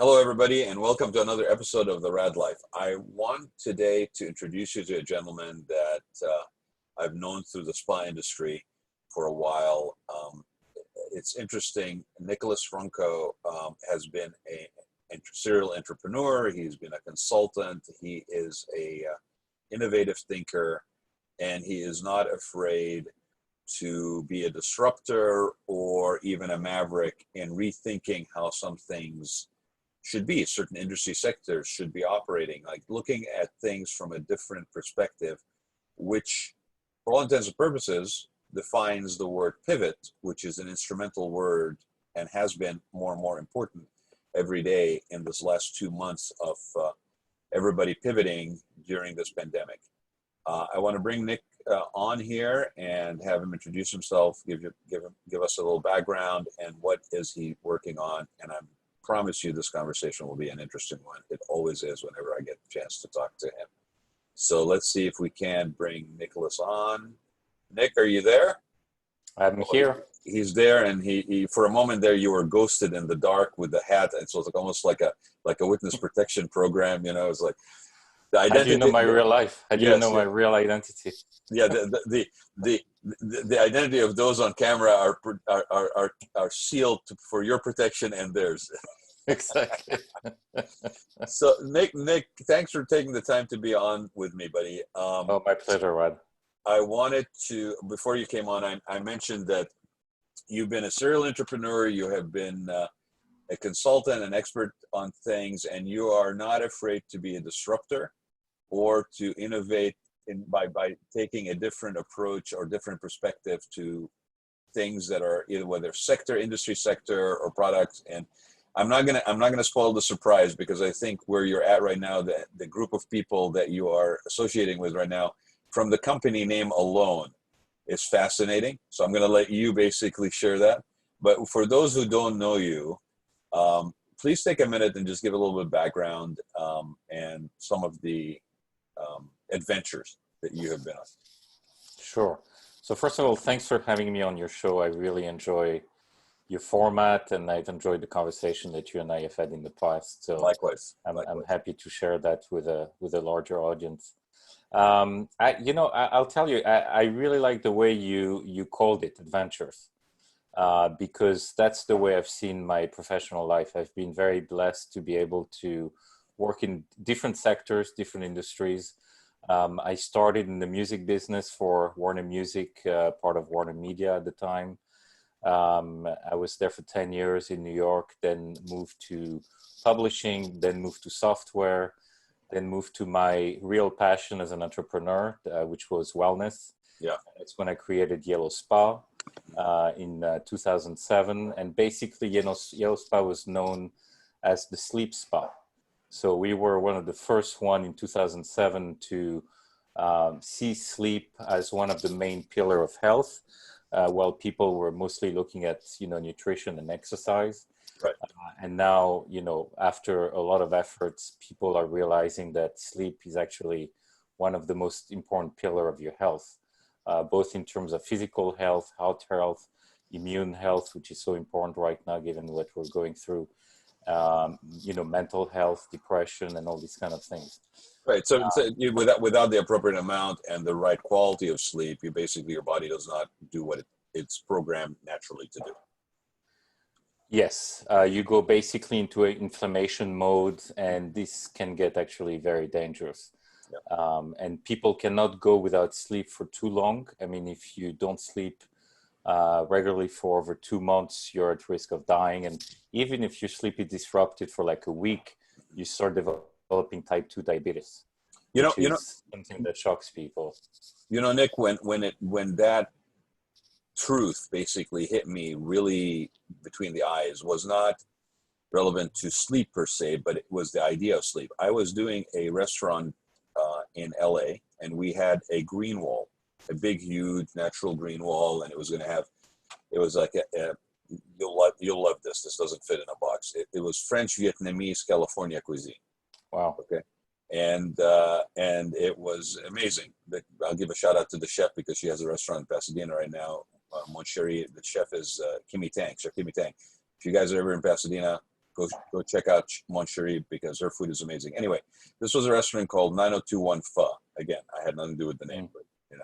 Hello, everybody, and welcome to another episode of the Raad Life. I want today to introduce you to a gentleman that I've known through the spa industry for a while. It's interesting. Nicolas Ronco has been a serial entrepreneur. He's been a consultant. He is a innovative thinker, and he is not afraid to be a disruptor or even a maverick in rethinking how some things should be. Certain industry sectors should be operating, like looking at things from a different perspective, which for all intents and purposes defines the word pivot, which is an instrumental word and has been more and more important every day in this last 2 months of everybody pivoting during this pandemic. I want to bring Nick on here and have him introduce himself, give us a little background and what is he working on. And I promise you this conversation will be an interesting one. It always is whenever I get the chance to talk to him. So let's see if we can bring Nicolas on. Nick, are you there? I'm here. He's there, and he for a moment there you were ghosted in the dark with the hat, and so it's like almost like a witness protection program. You know, it's like the identity. How do you know my real life? How do you know my real identity? Yeah, the identity of those on camera are sealed for your protection and theirs. Exactly. So Nick, thanks for taking the time to be on with me, buddy. Oh, my pleasure, Raad. I wanted to, before you came on, I mentioned that you've been a serial entrepreneur. You have been a consultant, an expert on things, and you are not afraid to be a disruptor or to innovate by taking a different approach or different perspective to things that are either whether industry sector or products. And I'm not gonna spoil the surprise, because I think where you're at right now, the group of people that you are associating with right now, from the company name alone, is fascinating. So I'm gonna let you basically share that. But for those who don't know you, please take a minute and just give a little bit of background and some of the adventures that you have been on. Sure. So first of all, thanks for having me on your show. I really enjoy your format, and I've enjoyed the conversation that you and I have had in the past. So Likewise. I'm happy to share that with a larger audience. I'll tell you, I really like the way you called it adventures, because that's the way I've seen my professional life. I've been very blessed to be able to work in different sectors, different industries. I started in the music business for Warner Music, part of Warner Media at the time. I was there for 10 years in New York, then moved to publishing, then moved to software, then moved to my real passion as an entrepreneur, which was wellness. Yeah. That's when I created Yellow Spa in 2007. And basically, Yellow Spa was known as the sleep spa. So we were one of the first one in 2007 to see sleep as one of the main pillar of health, while people were mostly looking at, nutrition and exercise. Right. And now, after a lot of efforts, people are realizing that sleep is actually one of the most important pillar of your health, both in terms of physical health, heart health, immune health, which is so important right now, given what we're going through. Mental health, depression, and all these kind of things. Right. So without the appropriate amount and the right quality of sleep, your body does not do what it's programmed naturally to do. Yes, you go basically into an inflammation mode, and this can get actually very dangerous. Yeah. And people cannot go without sleep for too long. I mean, if you don't sleep regularly for over 2 months, you're at risk of dying. And even if your sleep is disrupted for like a week, you start developing type 2 diabetes. Something that shocks people. Nick, when that truth basically hit me really between the eyes, was not relevant to sleep per se, but it was the idea of sleep. I was doing a restaurant in LA, and we had a green wall, a big, huge natural green wall, and it was like you'll love this. This doesn't fit in a box. It was French, Vietnamese, California cuisine. Wow. Okay. And it was amazing. I'll give a shout out to the chef, because she has a restaurant in Pasadena right now. Mon Chéri, the chef is Chef Kimmy Tang. If you guys are ever in Pasadena, Go check out Mon Cherie because her food is amazing. Anyway, this was a restaurant called 9021 Pho. Again, I had nothing to do with the name, but you know,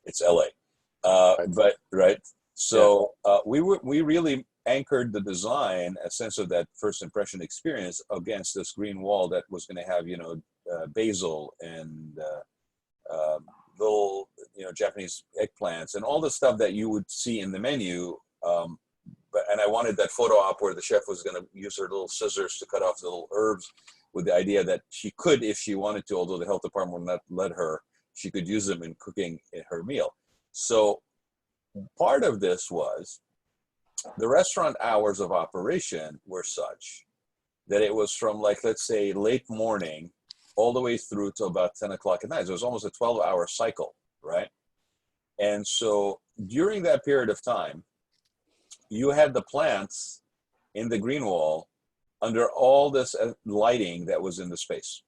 it's LA. Right. But right, so we really anchored the design, a sense of that first impression experience, against this green wall that was going to have basil and little Japanese eggplants and all the stuff that you would see in the menu. And I wanted that photo op where the chef was going to use her little scissors to cut off the little herbs, with the idea that she could, if she wanted to, although the health department would not let her, she could use them in cooking her meal. So part of this was the restaurant hours of operation were such that it was from, like, let's say late morning all the way through to about 10 o'clock at night. So it was almost a 12-hour cycle, right? And so during that period of time, you had the plants in the green wall under all this lighting that was in the space.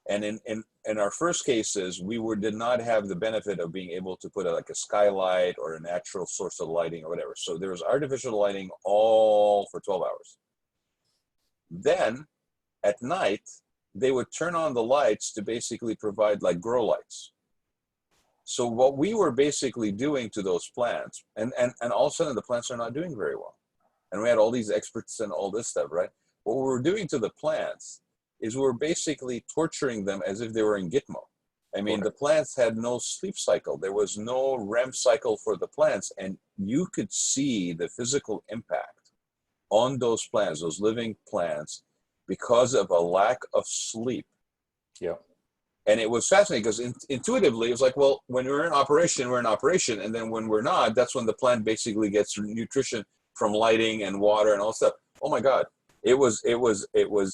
And in our first cases, we did not have the benefit of being able to put like a skylight or a natural source of lighting or whatever. So there was artificial lighting all for 12 hours. Then at night, they would turn on the lights to basically provide like grow lights. So what we were basically doing to those plants, and all of a sudden the plants are not doing very well. And we had all these experts and all this stuff, right? What we were doing to the plants is we were basically torturing them as if they were in Gitmo. I mean, the plants had no sleep cycle. There was no REM cycle for the plants. And you could see the physical impact on those plants, those living plants, because of a lack of sleep. Yeah. And it was fascinating because intuitively, it was like, well, when we're in operation, we're in operation. And then when we're not, that's when the plant basically gets nutrition from lighting and water and all stuff. Oh my God. It was,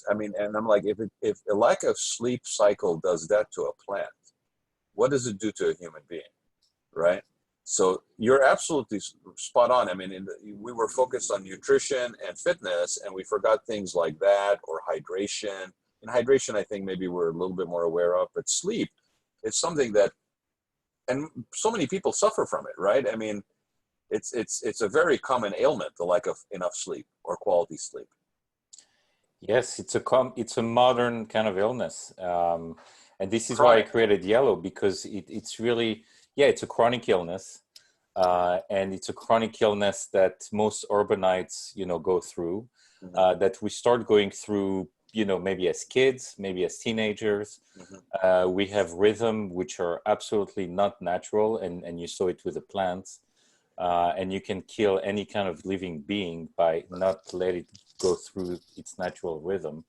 I mean, and I'm like, if a lack of sleep cycle does that to a plant, what does it do to a human being? Right? So you're absolutely spot on. I mean, we were focused on nutrition and fitness, and we forgot things like that, or hydration. And hydration, I think maybe we're a little bit more aware of, but sleep, it's something that, and so many people suffer from it, right? I mean, it's a very common ailment, the lack of enough sleep or quality sleep. Yes, it's a modern kind of illness, and this is why I created Yellow, because it's really, it's a chronic illness, and it's a chronic illness that most urbanites go through, that we start going through maybe as kids, maybe as teenagers. We have rhythm which are absolutely not natural, and you saw it with the plants, and you can kill any kind of living being by not let it go through its natural rhythm.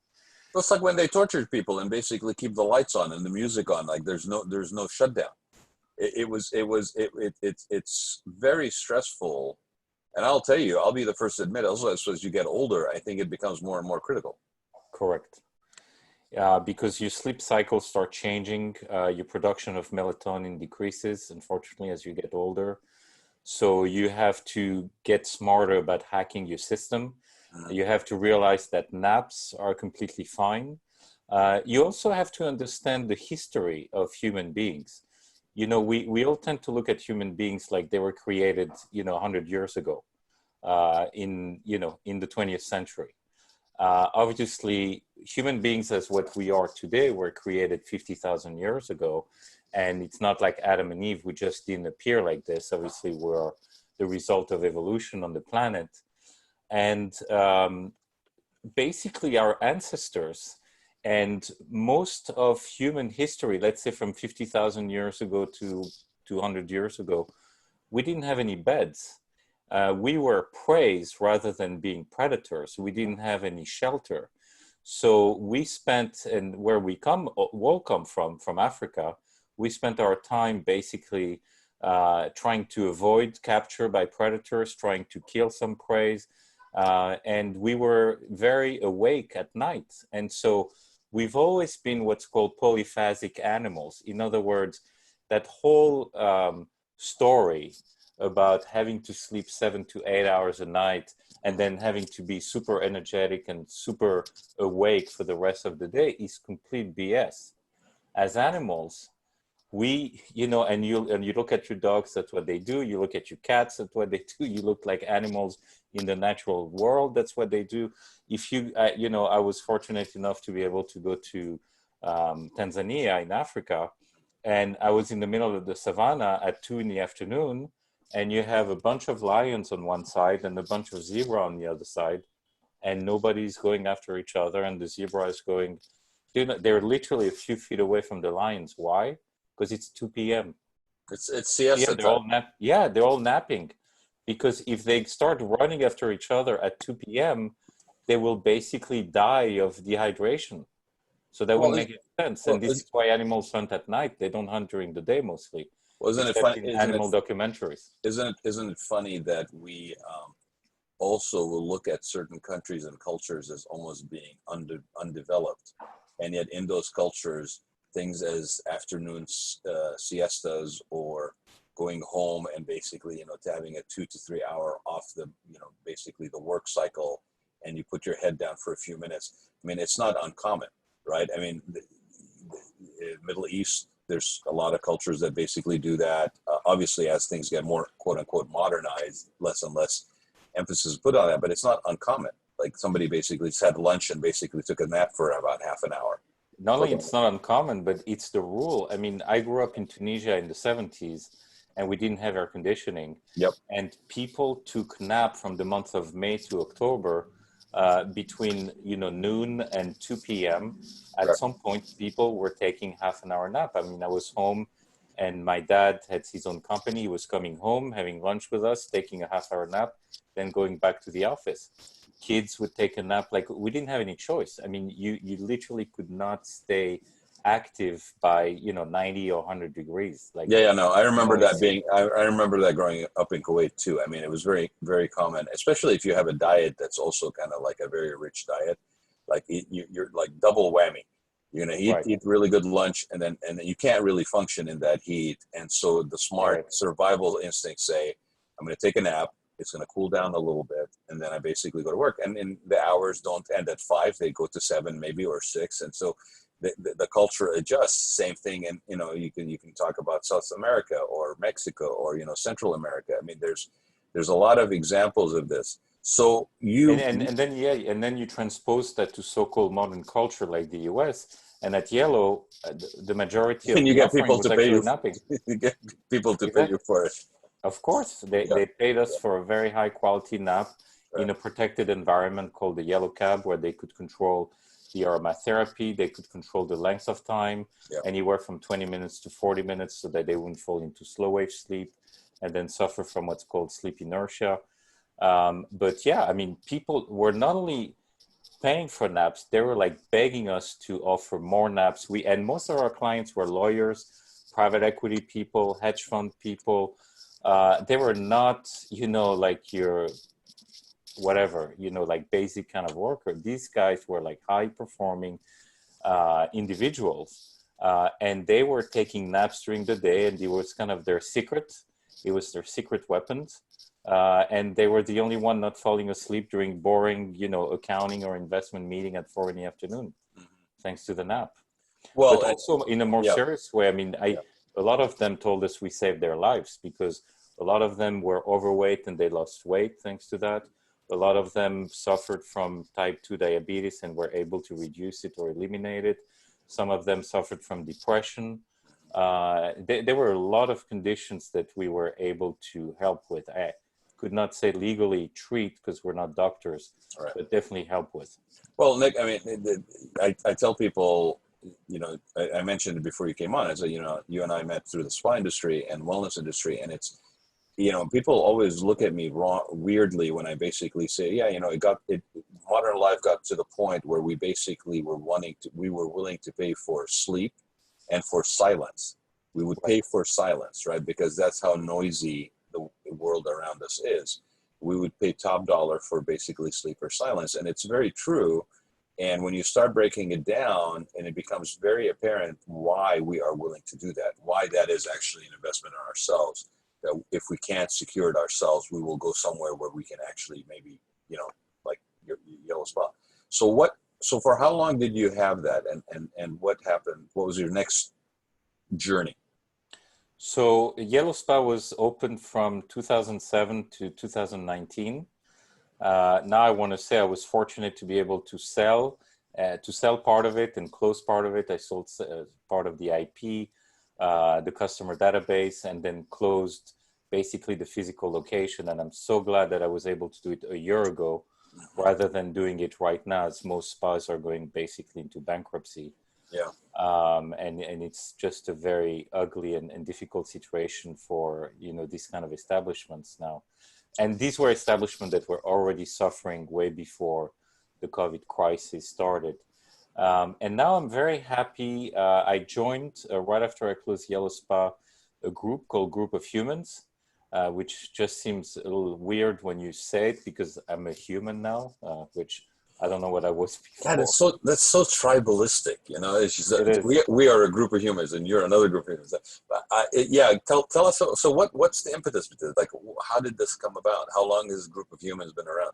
It's like when they tortured people and basically keep the lights on and the music on, like there's no shutdown. It's very stressful. And I'll tell you, I'll be the first to admit, also as you get older, I think it becomes more and more critical. Correct. Because your sleep cycles start changing, your production of melatonin decreases, unfortunately, as you get older. So you have to get smarter about hacking your system. You have to realize that naps are completely fine. You also have to understand the history of human beings. We all tend to look at human beings like they were created, 100 years ago, in the 20th century. Obviously, human beings as what we are today were created 50,000 years ago. And it's not like Adam and Eve, we just didn't appear like this. Obviously, we're the result of evolution on the planet. And basically, our ancestors and most of human history, let's say from 50,000 years ago to 200 years ago, we didn't have any beds. We were prey rather than being predators. We didn't have any shelter. So we spent, and where we all come from Africa, we spent our time basically trying to avoid capture by predators, trying to kill some prey. And we were very awake at night. And so we've always been what's called polyphasic animals. In other words, that whole story about having to sleep 7 to 8 hours a night and then having to be super energetic and super awake for the rest of the day is complete BS. As animals, and you look at your dogs, that's what they do. You look at your cats, that's what they do. You look like animals in the natural world, that's what they do. If you, I was fortunate enough to be able to go to Tanzania in Africa, and I was in the middle of the savannah at 2 in the afternoon, and you have a bunch of lions on one side and a bunch of zebra on the other side, and nobody's going after each other, and the zebra is going, they're literally a few feet away from the lions. Why? Because it's 2 p.m. It's siesta time. They're all napping, because if they start running after each other at 2 p.m., they will basically die of dehydration. So that wouldn't make any sense. And this is why animals hunt at night. They don't hunt during the day mostly. Isn't it funny? Animal documentaries. Isn't it funny that we also will look at certain countries and cultures as almost being undeveloped, and yet in those cultures, things as afternoon siestas or going home and basically, having a 2 to 3 hour off the, basically the work cycle, and you put your head down for a few minutes. I mean, it's not uncommon, right? I mean, the Middle East, there's a lot of cultures that basically do that. Obviously, as things get more quote unquote modernized, less and less emphasis is put on that, but it's not uncommon. Like somebody basically just had lunch and basically took a nap for about half an hour. Not only it's not uncommon, but it's the rule. I mean, I grew up in Tunisia in the 70s, and we didn't have air conditioning. Yep. And people took nap from the month of May to October between noon and 2 p.m. At some point, people were taking half an hour nap. I mean, I was home, and my dad had his own company. He was coming home, having lunch with us, taking a half-hour nap, then going back to the office. Kids would take a nap. Like, we didn't have any choice. I mean, you literally could not stay active by 90 or 100 degrees. Like, no, I remember that being. I remember that growing up in Kuwait too. I mean, it was very, very common, especially if you have a diet that's also kind of like a very rich diet. Like you're like double whammy. You're gonna eat really good lunch, and then you can't really function in that heat. And so the smart survival instincts say, I'm gonna take a nap. It's gonna cool down a little bit, and then I basically go to work. And the hours don't end at 5; they go to 7, maybe, or 6. And so the culture adjusts. Same thing, and you can talk about South America or Mexico or Central America. I mean, there's a lot of examples of this. So and then you transpose that to so-called modern culture like the U.S. And at Yellow, the majority of you get people to pay you. Napping. You get people to pay you for it. Of course, they paid us for a very high quality nap in a protected environment called the Yellow Cab, where they could control the aromatherapy, they could control the length of time, anywhere from 20 minutes to 40 minutes, so that they wouldn't fall into slow wave sleep and then suffer from what's called sleep inertia. But yeah, I mean, people were not only paying for naps, they were like begging us to offer more naps. And most of our clients were lawyers, private equity people, hedge fund people. They were not, like your whatever, like basic kind of worker. These guys were like high performing individuals. And they were taking naps during the day, and it was kind of their secret. It was their secret weapons. And they were the only one not falling asleep during boring, accounting or investment meeting at 4 in the afternoon, thanks to the nap. Well, but also in a more serious way, I mean, a lot of them told us we saved their lives, because a lot of them were overweight and they lost weight thanks to that. A lot of them suffered from type 2 diabetes and were able to reduce it or eliminate it. Some of them suffered from depression. There were a lot of conditions that we were able to help with. I could not say legally treat, because we're not doctors, but definitely help with. Well, Nick, I mean, I tell people, I mentioned it before you came on. I said, you and I met through the spa industry and wellness industry, and it's, people always look at me weirdly when I basically say, modern life got to the point where we basically were willing to pay for sleep and for silence. We would pay for silence, right? Because that's how noisy the world around us is. We would pay top dollar for basically sleep or silence. And it's very true. And when you start breaking it down, and it becomes very apparent why we are willing to do that, why that is actually an investment in ourselves, that if we can't secure it ourselves, we will go somewhere where we can actually maybe, like your yellow spot. So for how long did you have that, and what happened? What was your next journey? So Yellow Spa was open from 2007 to 2019. Now I want to say I was fortunate to be able to sell part of it and close part of it. I sold part of the IP, the customer database, and then closed basically the physical location. And I'm so glad that I was able to do it a year ago rather than doing it right now, as most spas are going basically into bankruptcy. Yeah. And it's just a very ugly and difficult situation for, these kind of establishments now. And these were establishments that were already suffering way before the COVID crisis started. And now I'm very happy. I joined right after I closed Yellow Spa, a group called Group of Humans, which just seems a little weird when you say it because I'm a human now, which I don't know what I was before. God, that's so tribalistic, It's just, it is. we are a group of humans, and you're another group of humans. Tell us. So what's the impetus with this? Like, how did this come about? How long has Group of Humans been around?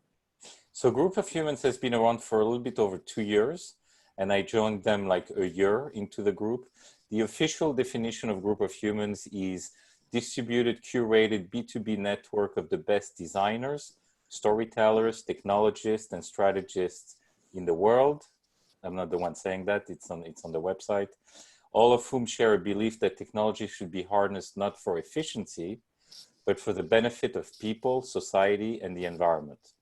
So Group of Humans has been around for a little bit over 2 years, and I joined them like a year into the group. The official definition of Group of Humans is distributed, curated B2B network of the best designers, storytellers, technologists, and strategists in the world. I'm not the one saying that, it's on the website. All of whom share a belief that technology should be harnessed not for efficiency, but for the benefit of people, society, and the environment.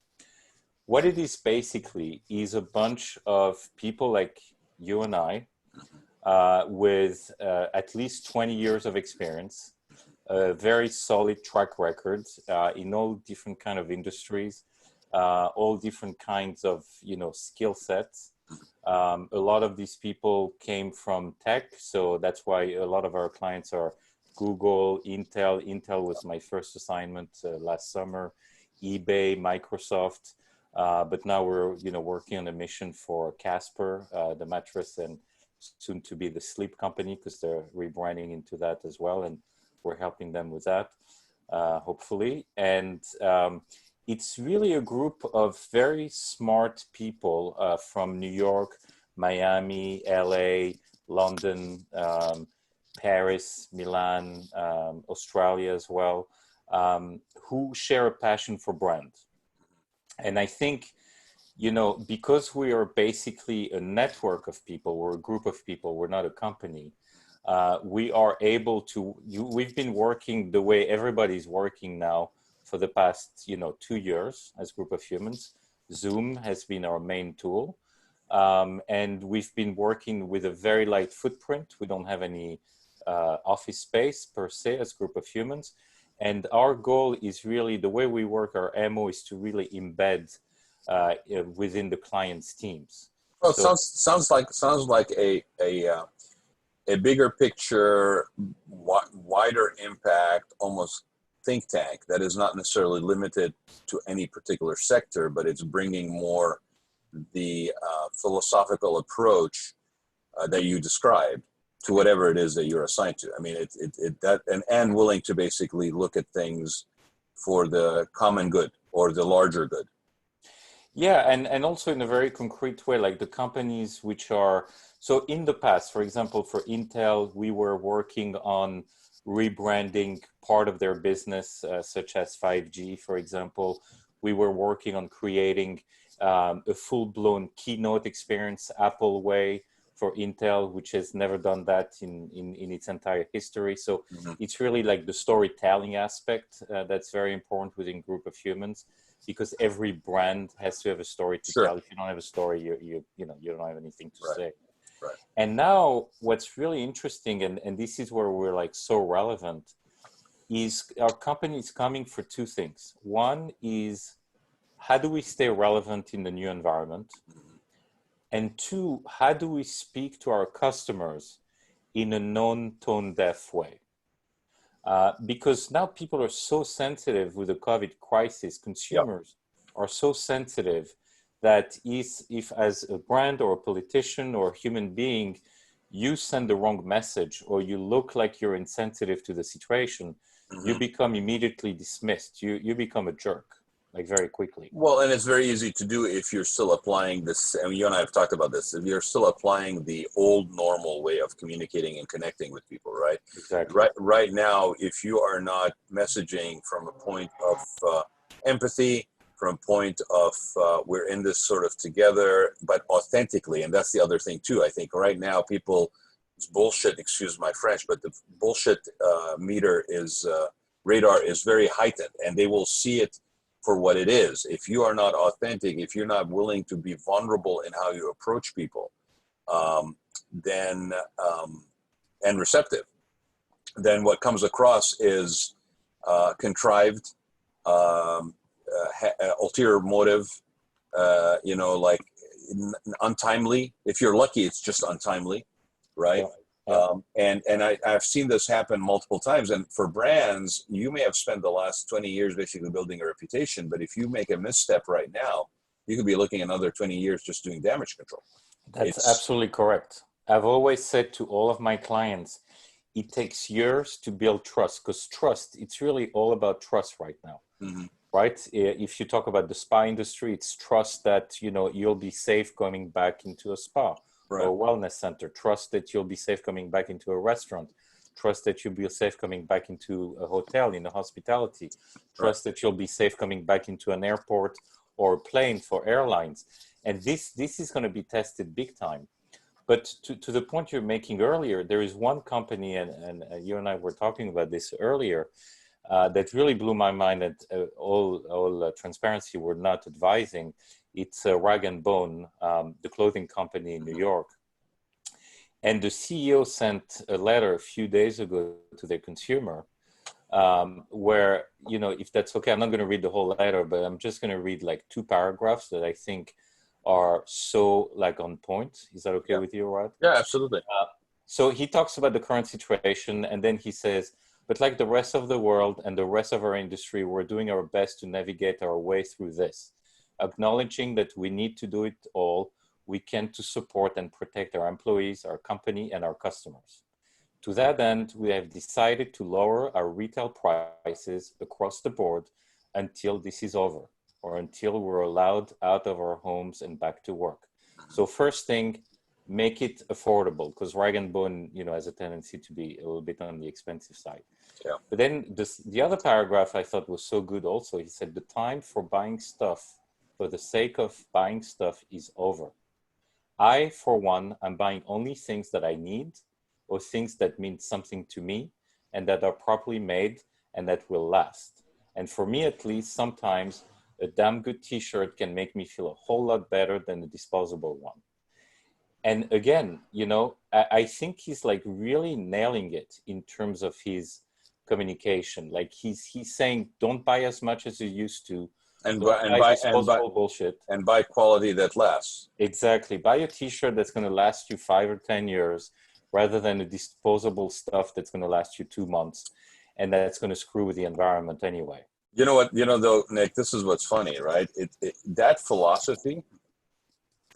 What it is basically is a bunch of people like you and I with at least 20 years of experience, a very solid track record in all different kind of industries, all different kinds of skill sets. A lot of these people came from tech, so that's why a lot of our clients are Google, Intel. Intel was my first assignment last summer, eBay, Microsoft. But now we're working on a mission for Casper, the mattress, and soon to be the sleep company, because they're rebranding into that as well, and we're helping them with that, hopefully. And it's really a group of very smart people from New York, Miami, LA, London, Paris, Milan, Australia as well, who share a passion for brand. And I think, because we are basically a network of people, we're a group of people, we're not a company, we are able to, we've been working the way everybody's working now for the past, 2 years as Group of Humans. Zoom has been our main tool. And we've been working with a very light footprint. We don't have any office space per se as Group of Humans. And our goal is really, the way we work, our MO is to really embed within the client's teams. Well, so, sounds like a bigger picture, wider impact, almost think tank that is not necessarily limited to any particular sector, but it's bringing more the philosophical approach that you described to whatever it is that you're assigned to. I mean, and willing to basically look at things for the common good or the larger good. Yeah, and also in a very concrete way, like the companies which are, so in the past, for example, for Intel, we were working on rebranding part of their business, such as 5G, for example. We were working on creating a full-blown keynote experience, Apple way, for Intel, which has never done that in its entire history. So it's really like the storytelling aspect that's very important within Group of Humans, because every brand has to have a story to tell. If you don't have a story, you don't have anything to say. Right. And now what's really interesting, and this is where we're like so relevant, is our company is coming for two things. One is, how do we stay relevant in the new environment? And two, how do we speak to our customers in a non-tone deaf way? Because now people are so sensitive with the COVID crisis, consumers are so sensitive that if as a brand or a politician or a human being, you send the wrong message or you look like you're insensitive to the situation, you become immediately dismissed. You become a jerk. like very quickly. Well, and it's very easy to do if you're still applying this. I mean, you and I have talked about this. If you're still applying the old normal way of communicating and connecting with people, right? Exactly. Right now, if you are not messaging from a point of empathy, from a point of we're in this sort of together, but authentically, and that's the other thing too. I think right now people, it's bullshit. Excuse my French, but the bullshit meter is radar is very heightened, and they will see it for what it is. If you are not authentic, if you're not willing to be vulnerable in how you approach people, then and receptive, then what comes across is contrived, ulterior motive, like untimely. If you're lucky, it's just untimely, right? And I've seen this happen multiple times. And for brands, you may have spent the last 20 years basically building a reputation, but if you make a misstep right now, you could be looking another 20 years just doing damage control. That's absolutely correct. I've always said to all of my clients, it takes years to build trust, because trust, it's really all about trust right now. Mm-hmm. Right? If you talk about the spa industry, it's trust that, you'll be safe coming back into a spa. Right. Or a wellness center. Trust that you'll be safe coming back into a restaurant. Trust that you'll be safe coming back into a hotel, in the hospitality. Trust that you'll be safe coming back into an airport or a plane for airlines. And this is going to be tested big time. But to the point you're making earlier, there is one company, and you and I were talking about this earlier, that really blew my mind, that all transparency we're not advising. It's Rag & Bone, the clothing company in New York. And the CEO sent a letter a few days ago to their consumer where, if that's okay, I'm not going to read the whole letter, but I'm just going to read like 2 paragraphs that I think are so on point. Is that okay with you, Raad? Yeah, absolutely. So he talks about the current situation, and then he says, but like the rest of the world and the rest of our industry, we're doing our best to navigate our way through this, acknowledging that we need to do it all we can to support and protect our employees, our company, and our customers. To that end, we have decided to lower our retail prices across the board until this is over, or until we're allowed out of our homes and back to work. So first thing, make it affordable, because Rag & Bone, has a tendency to be a little bit on the expensive side. Yeah. But then the other paragraph I thought was so good also. He said, the time for buying stuff for the sake of buying stuff is over. I, for one, am buying only things that I need, or things that mean something to me and that are properly made and that will last. And for me, at least, sometimes a damn good t-shirt can make me feel a whole lot better than a disposable one. And again, I think he's really nailing it in terms of his communication. Like he's saying, don't buy as much as you used to. And buy bullshit. And buy quality that lasts. Exactly. Buy a t-shirt that's going to last you 5 or 10 years rather than a disposable stuff that's going to last you 2 months and that's going to screw with the environment anyway. You know what, though, Nick, this is what's funny, right? That philosophy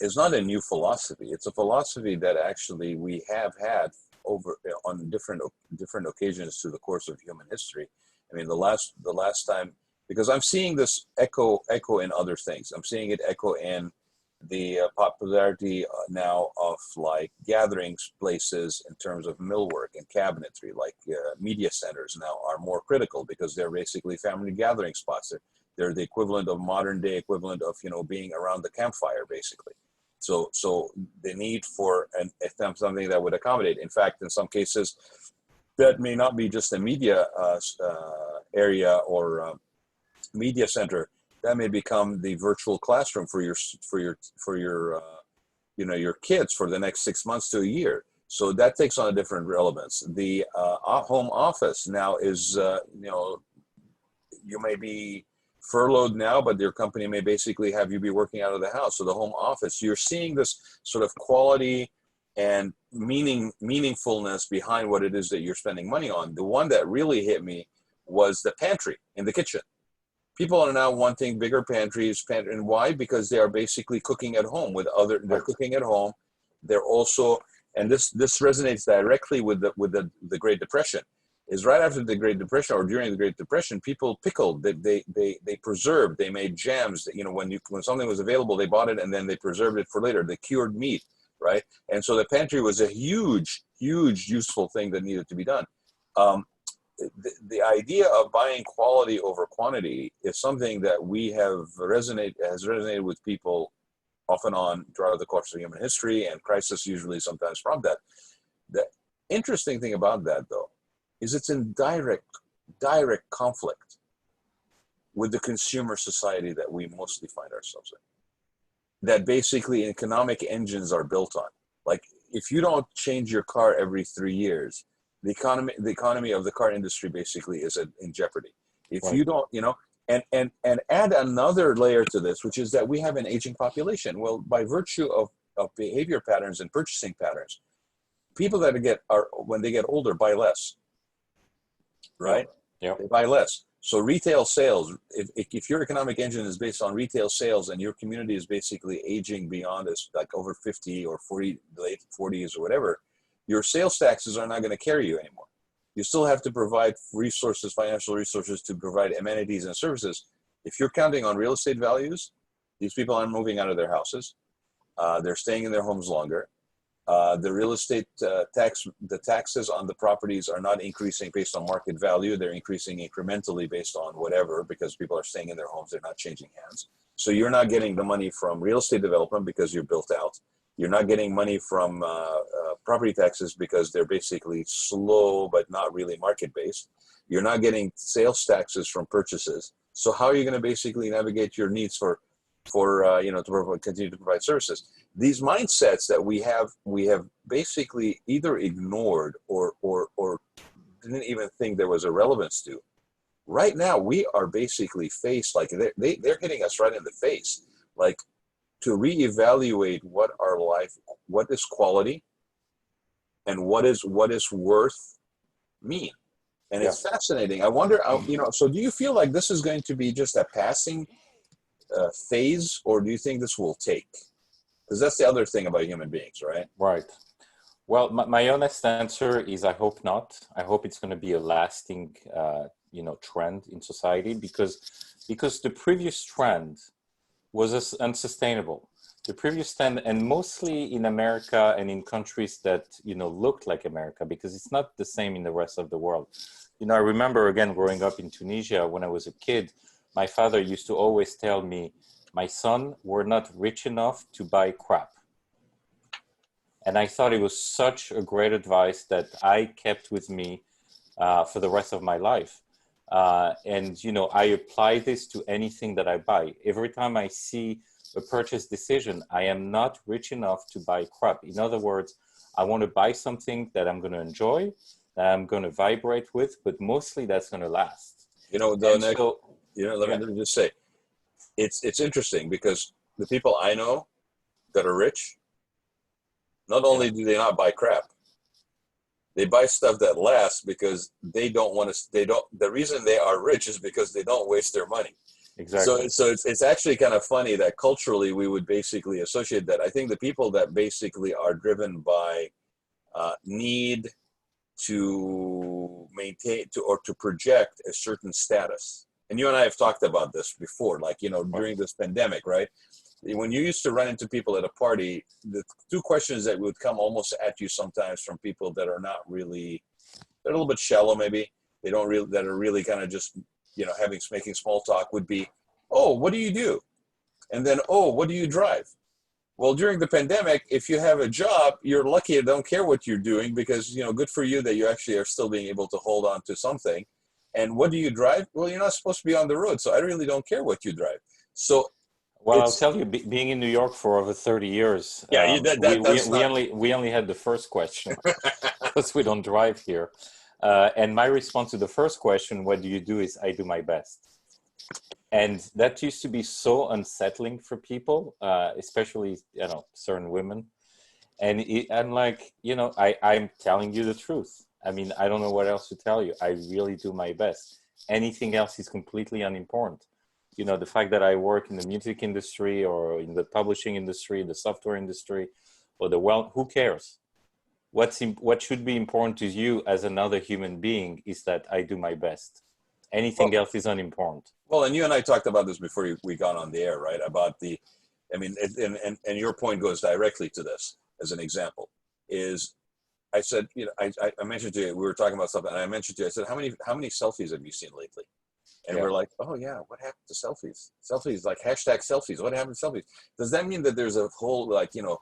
is not a new philosophy. It's a philosophy that actually we have had on different occasions through the course of human history. I mean, the last time, because I'm seeing this echo in other things. I'm seeing it echo in the popularity now of gathering places in terms of millwork and cabinetry, media centers now are more critical because they're basically family gathering spots. They're the equivalent of modern day equivalent of, being around the campfire, basically. So the need for something that would accommodate. In fact, in some cases, that may not be just a media area or media center. That may become the virtual classroom for your kids for the next 6 months to a year. So that takes on a different relevance. The home office now is, you may be furloughed now, but your company may basically have you be working out of the house. So the home office, you're seeing this sort of quality and meaningfulness behind what it is that you're spending money on. The one that really hit me was the pantry in the kitchen. People are now wanting bigger pantries, and why? Because they are basically cooking at home they're cooking at home. They're also, and this resonates directly with the Great Depression. is right after the Great Depression or during the Great Depression, people pickled, they preserved, they made jams. You know, when something was available, they bought it and then they preserved it for later. They cured meat, right? And so the pantry was a huge, huge useful thing that needed to be done. The idea of buying quality over quantity is something that has resonated with people off and on throughout the course of human history, and crisis usually sometimes prompt that. The interesting thing about that, though, is it's in direct conflict with the consumer society that we mostly find ourselves in. That basically economic engines are built on. Like, if you don't change your car every 3 years, the economy of the car industry basically is in jeopardy. If you don't, you know, and add another layer to this, which is that we have an aging population. Well, by virtue of behavior patterns and purchasing patterns, people that when they get older buy less, right? Yeah. They buy less. So retail sales, if your economic engine is based on retail sales and your community is basically aging beyond this, like over 50 or 40, late 40s or whatever, your sales taxes are not going to carry you anymore. You still have to provide resources, financial resources, to provide amenities and services. If you're counting on real estate values, these people aren't moving out of their houses. They're staying in their homes longer. The real estate the taxes on the properties are not increasing based on market value. They're increasing incrementally based on whatever, because people are staying in their homes. They're not changing hands. So you're not getting the money from real estate development because you're built out. You're not getting money from property taxes because they're basically slow but not really market-based. You're not getting sales taxes from purchases. So how are you going to basically navigate your needs to continue to provide services? These mindsets that we have basically either ignored or didn't even think there was a relevance to. Right now, we are basically faced, like they're hitting us right in the face, like, to reevaluate what is quality and what is worth mean. And it's fascinating. I wonder, so do you feel like this is going to be just a passing phase, or do you think this will take? Because that's the other thing about human beings, right? Right. Well, my honest answer is I hope not. I hope it's going to be a lasting, trend in society, because the previous trend was unsustainable. The previous trend, and mostly in America and in countries that, looked like America, because it's not the same in the rest of the world. I remember, again, growing up in Tunisia when I was a kid, my father used to always tell me, my son, we're not rich enough to buy crap. And I thought it was such a great advice that I kept with me for the rest of my life. And I apply this to anything that I buy. Every time I see a purchase decision, I am not rich enough to buy crap. In other words, I want to buy something that I'm going to enjoy, that I'm going to vibrate with, but mostly that's going to last. Let me just say, it's interesting, because the people I know that are rich, not only do they not buy crap, they buy stuff that lasts, because the reason they are rich is because they don't waste their money. Exactly. So it's actually kind of funny that culturally we would basically associate that. I think the people that basically are driven by need to maintain or to project a certain status. And you and I have talked about this before, like, during this pandemic, right? When you used to run into people at a party, the two questions that would come almost at you sometimes from people that are not really, they're a little bit shallow, maybe, that are really kind of just, making small talk, would be, oh, what do you do? And then, oh, what do you drive? Well, during the pandemic, if you have a job, you're lucky. I don't care what you're doing, because, good for you that you actually are still being able to hold on to something. And what do you drive? Well, you're not supposed to be on the road, so I really don't care what you drive. So, well, I'll tell you, being in New York for over 30 years, we only had the first question because we don't drive here. And my response to the first question, what do you do, is I do my best. And that used to be so unsettling for people, especially, certain women. And I'm like, I'm telling you the truth. I mean, I don't know what else to tell you. I really do my best. Anything else is completely unimportant. The fact that I work in the music industry or in the publishing industry, the software industry, or who cares? what should be important to you as another human being is that I do my best. Anything Well, else is unimportant. well, and you and I talked about this before we got on the air, right? About the, I mean, and your point goes directly to this as an example. Is I said, you know, I mentioned to you, we were talking about something, and I mentioned to you, I said, how many selfies have you seen lately? And Yeah, we're like, oh yeah, what happened to selfies? Selfies, like hashtag selfies. What happened to selfies? Does that mean that there's a whole, like, you know,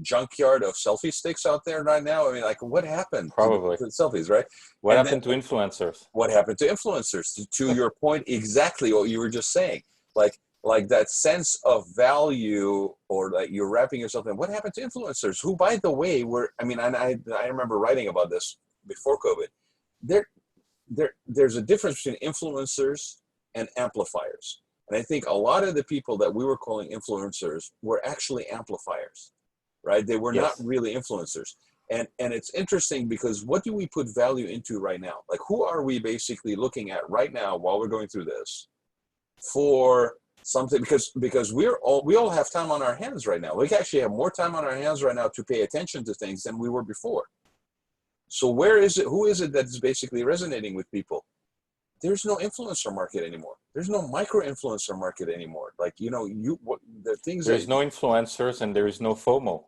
junkyard of selfie sticks out there right now? I mean, like, what happened to probably. the selfies, right? What And then happened to influencers? what happened to influencers? To your point, exactly what you were just saying. Like that sense of value, or like you're wrapping yourself in. What happened to influencers? Who, by the way, were, I mean, I remember writing about this before COVID. There there's a difference between influencers and amplifiers. And I think a lot of the people that we were calling influencers were actually amplifiers, right? They were not Yes. really influencers. And it's interesting because what do we put value into right now? Like, who are we basically looking at right now while we're going through this for something? Because we all have time on our hands right now. We actually have more time on our hands right now to pay attention to things than we were before. So where is it? Who is it that's basically resonating with people? There's no influencer market anymore. There's no micro influencer market anymore. Like, you know, the things There is that no influencers and there is no FOMO.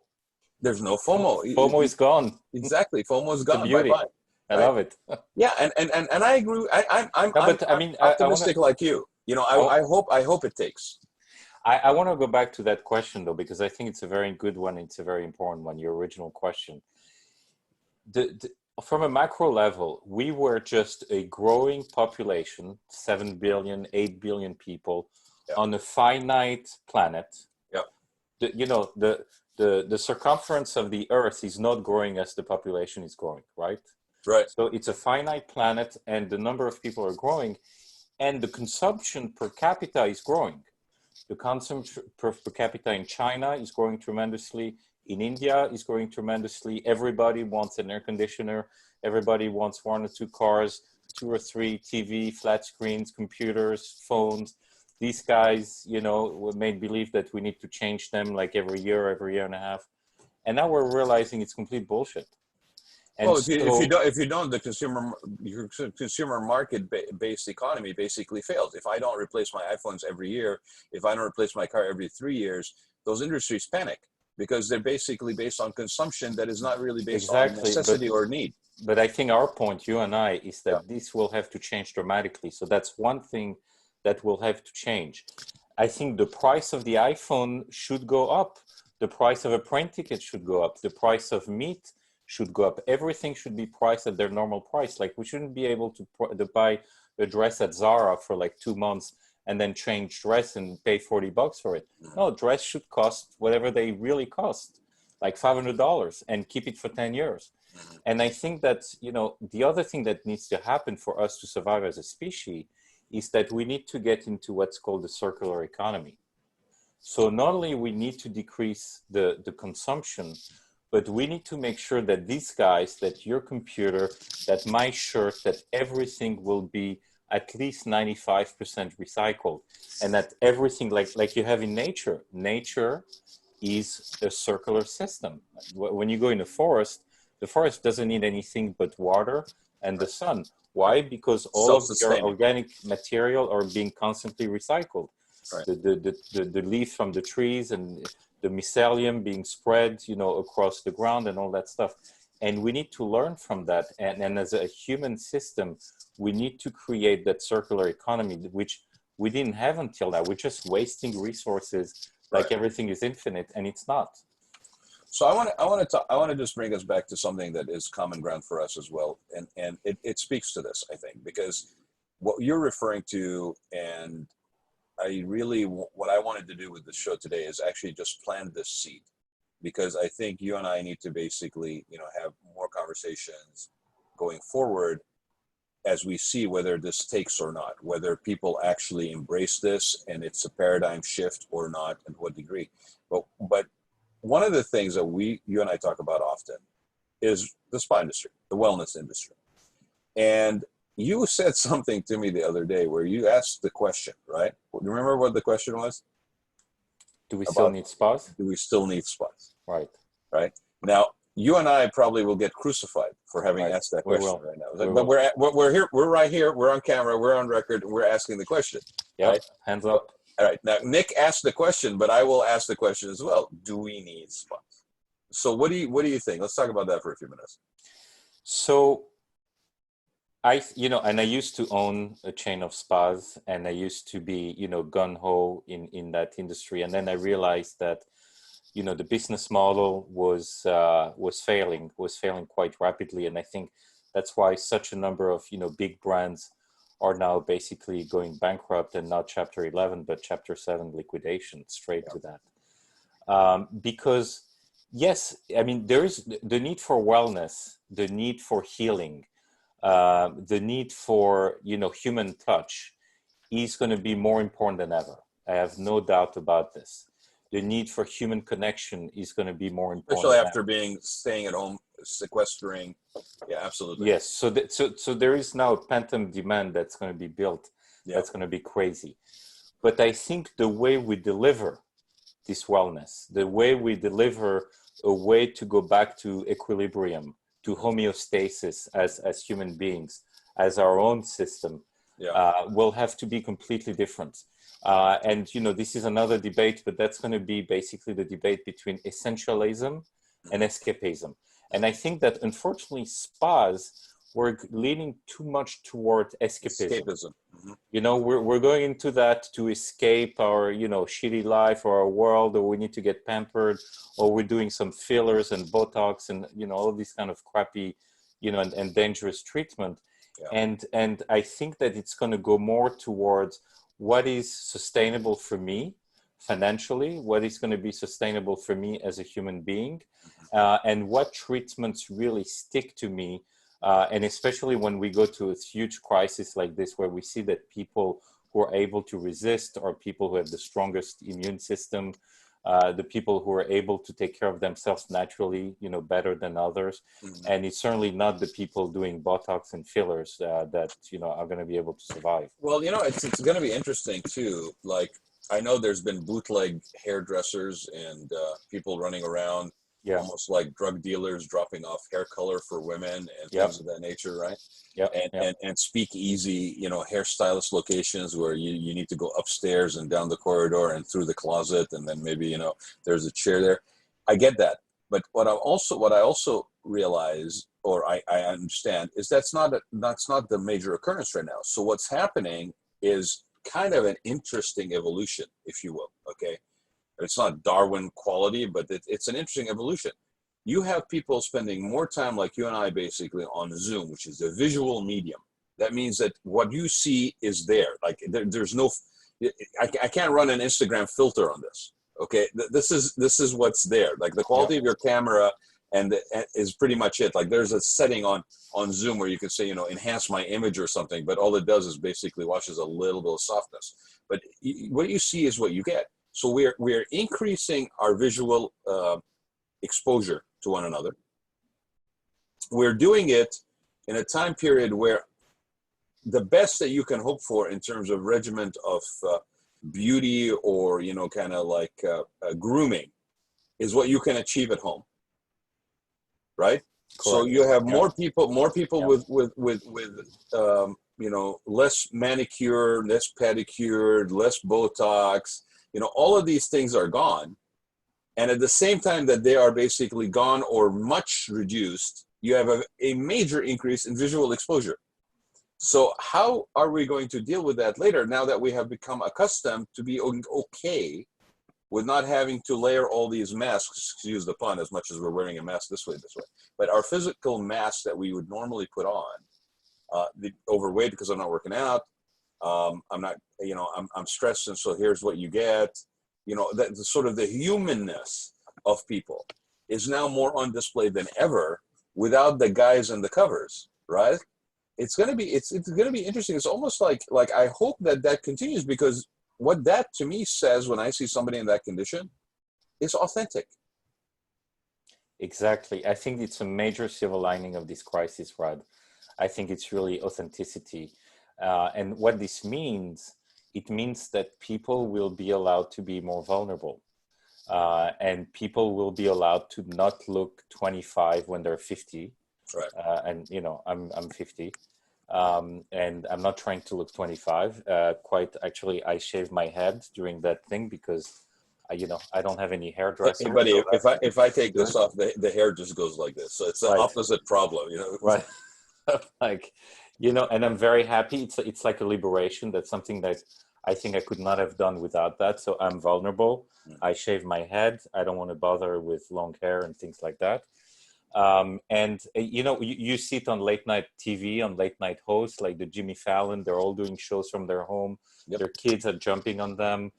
there's no FOMO. FOMO is gone. Exactly, FOMO is It's a gone. Bye beauty. bye. I Right? love it. Yeah, and I agree. No, but I I'm mean, I want optimistic to. like you. You know, I hope it takes. I want to go back to that question though, because I think it's a very good one. It's a very important one. Your original question. From a macro level, we were just a growing population, 7 billion, 8 billion people Yeah. on a finite planet. Yeah. The circumference of the Earth is not growing as the population is growing, right? Right. So it's a finite planet and the number of people are growing and the consumption per capita is growing. The consumption per capita in China is growing tremendously. In India is growing tremendously. Everybody wants an air conditioner. Everybody wants 1 or 2 cars, 2 or 3 TV, flat screens, computers, phones. These guys, you know, were made believe that we need to change them like every year and a half. And now we're realizing it's complete bullshit. And Well, so, if you don't, your consumer market based economy basically fails. If I don't replace my iPhones every year, if I don't replace my car every 3 years, those industries panic because they're basically based on consumption that is not really based on exactly, necessity or need. but I think our point, you and I, is Yeah. that this will have to change dramatically. So that's one thing that will have to change. I think the price of the iPhone should go up. The price of a plane ticket should go up. The price of meat should go up. Everything should be priced at their normal price. Like we shouldn't be able to buy a dress at Zara for like 2 months and then change dress and pay $40 for it. No, dress should cost whatever they really cost, like $500, and keep it for 10 years. And I think that, you know, the other thing that needs to happen for us to survive as a species is that we need to get into what's called the circular economy. So not only we need to decrease the consumption, but we need to make sure that these guys, that your computer, that my shirt, that everything will be at least 95% recycled, and that everything like you have in nature. Nature is a circular system. When you go in the forest doesn't need anything but water and the sun. Why? Because all of your organic material are being constantly recycled. Right. The leaves from the trees and the mycelium being spread, you know, across the ground and all that stuff. And we need to learn from that. And as a human system, we need to create that circular economy, which we didn't have until now. We're just wasting resources like everything is infinite, and it's not. So I want to just bring us back to something that is common ground for us as well, and it speaks to this, I think, because what you're referring to, and what I wanted to do with the show today is actually just plant this seed, because I think you and I need to basically, you know, have more conversations going forward as we see whether this takes or not, whether people actually embrace this and it's a paradigm shift or not, and what degree. But one of the things that you and I talk about often is the spa industry, the wellness industry. And you said something to me the other day where you asked the question, right? Remember what the question was? Do we still need spas? Do we still need spas? Right. Right. Now, you and I probably will get crucified for having asked that We question will. right now. We But will. we're here. We're right here. We're on camera. We're on record. We're asking the question. Yep. Right? Hands up. All right. Now, Nick asked the question, but I will ask the question as well. Do we need spas? So what do you think? Let's talk about that for a few minutes. So and I used to own a chain of spas, and I used to be, gung-ho in that industry. And then I realized that, the business model was failing quite rapidly. And I think that's why such a number of, big brands are now basically going bankrupt, and not Chapter 11, but Chapter 7 liquidation, straight to that. Because yes, I mean, there is the need for wellness, the need for healing, the need for, human touch is going to be more important than ever. I have no doubt about this. The need for human connection is going to be more important. Especially after staying at home, sequestering. Yeah, absolutely. Yes. So there is now a phantom demand that's going to be built. Yeah. That's going to be crazy. But I think the way we deliver this wellness, the way we deliver a way to go back to equilibrium, to homeostasis as human beings, as our own system, will have to be completely different. And, this is another debate, but that's going to be basically the debate between essentialism and escapism. And I think that, unfortunately, spas were leaning too much toward escapism. Mm-hmm. We're going into that to escape our, shitty life or our world, or we need to get pampered, or we're doing some fillers and Botox and, all of these kind of crappy, and dangerous treatment. Yeah. And I think that it's going to go more towards what is sustainable for me financially, what is going to be sustainable for me as a human being, and what treatments really stick to me. And especially when we go to a huge crisis like this, where we see that people who are able to resist are people who have the strongest immune system, the people who are able to take care of themselves naturally, better than others. Mm-hmm. And it's certainly not the people doing Botox and fillers that, are going to be able to survive. Well, it's going to be interesting too. Like, I know there's been bootleg hairdressers and people running around. Yeah. Almost like drug dealers dropping off hair color for women and things of that nature, right? Yeah. And speakeasy, hairstylist locations where you need to go upstairs and down the corridor and through the closet, and then maybe there's a chair there. I get that, but what I also realize, or I understand, is that's not the major occurrence right now. So what's happening is kind of an interesting evolution, if you will. Okay. It's not Darwin quality, but it's an interesting evolution. You have people spending more time, like you and I, basically on Zoom, which is a visual medium. That means that what you see is there. Like there's no, I can't run an Instagram filter on this. Okay, this is what's there. Like the quality of your camera and is pretty much it. Like there's a setting on Zoom where you can say, enhance my image or something, but all it does is basically washes a little bit of softness. But what you see is what you get. So we're increasing our visual exposure to one another. We're doing it in a time period where the best that you can hope for in terms of regimen of beauty or kind of like grooming is what you can achieve at home, right? Correct. So you have more people with less manicure, less pedicure, less Botox. All of these things are gone. And at the same time that they are basically gone or much reduced, you have a major increase in visual exposure. So how are we going to deal with that later, now that we have become accustomed to be okay with not having to layer all these masks, excuse the pun, as much as we're wearing a mask this way. But our physical masks that we would normally put on, the overweight because I'm not working out, I'm not, I'm stressed, and so here's what you get. That sort of the humanness of people is now more on display than ever without the guys and the covers, right? It's gonna be interesting. It's almost like I hope that continues, because what that to me says when I see somebody in that condition is authentic. Exactly. I think it's a major silver lining of this crisis, Raad. I think it's really authenticity. And what this means, it means that people will be allowed to be more vulnerable. and people will be allowed to not look 25 when they're 50. Right. And I'm 50, and I'm not trying to look 25. Quite actually, I shave my head during that thing because I don't have any hairdresser. Hey, buddy, So if I take good. this off, the hair just goes like this. So it's the Right. opposite problem, Right. Like, and I'm very happy. It's like a liberation. That's something that I think I could not have done without that. So I'm vulnerable. I shave my head. I don't want to bother with long hair and things like that. And you see it on late night TV, on late night hosts like the Jimmy Fallon. They're all doing shows from their home. Yep. Their kids are jumping on them.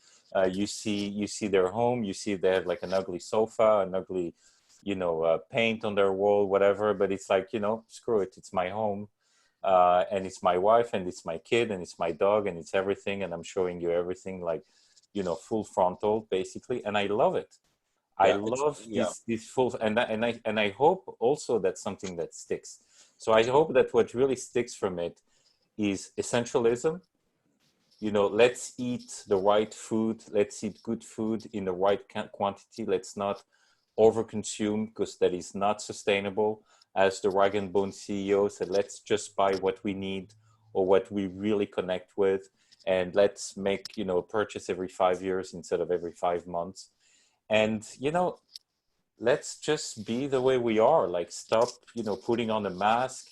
You see their home. You see they have like an ugly sofa, an ugly paint on their wall, whatever. But it's like, screw it. It's my home. And it's my wife, and it's my kid, and it's my dog, and it's everything. And I'm showing you everything like, full frontal, basically. And I love it. I love this full, and I hope also that's something that sticks. So I hope that what really sticks from it is essentialism. Let's eat the right food. Let's eat good food in the right quantity. Let's not overconsume, because that is not sustainable. As the Rag and Bone CEO said, let's just buy what we need or what we really connect with, and let's make a purchase every 5 years instead of every 5 months. And let's just be the way we are. Like, stop putting on a mask,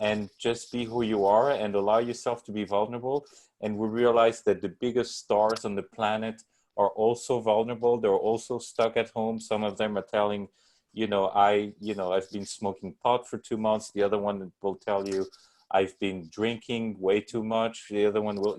and just be who you are, and allow yourself to be vulnerable. And we realize that the biggest stars on the planet are also vulnerable. They're also stuck at home. Some of them are telling, I've been smoking pot for 2 months. The other one will tell you, I've been drinking way too much. The other one will,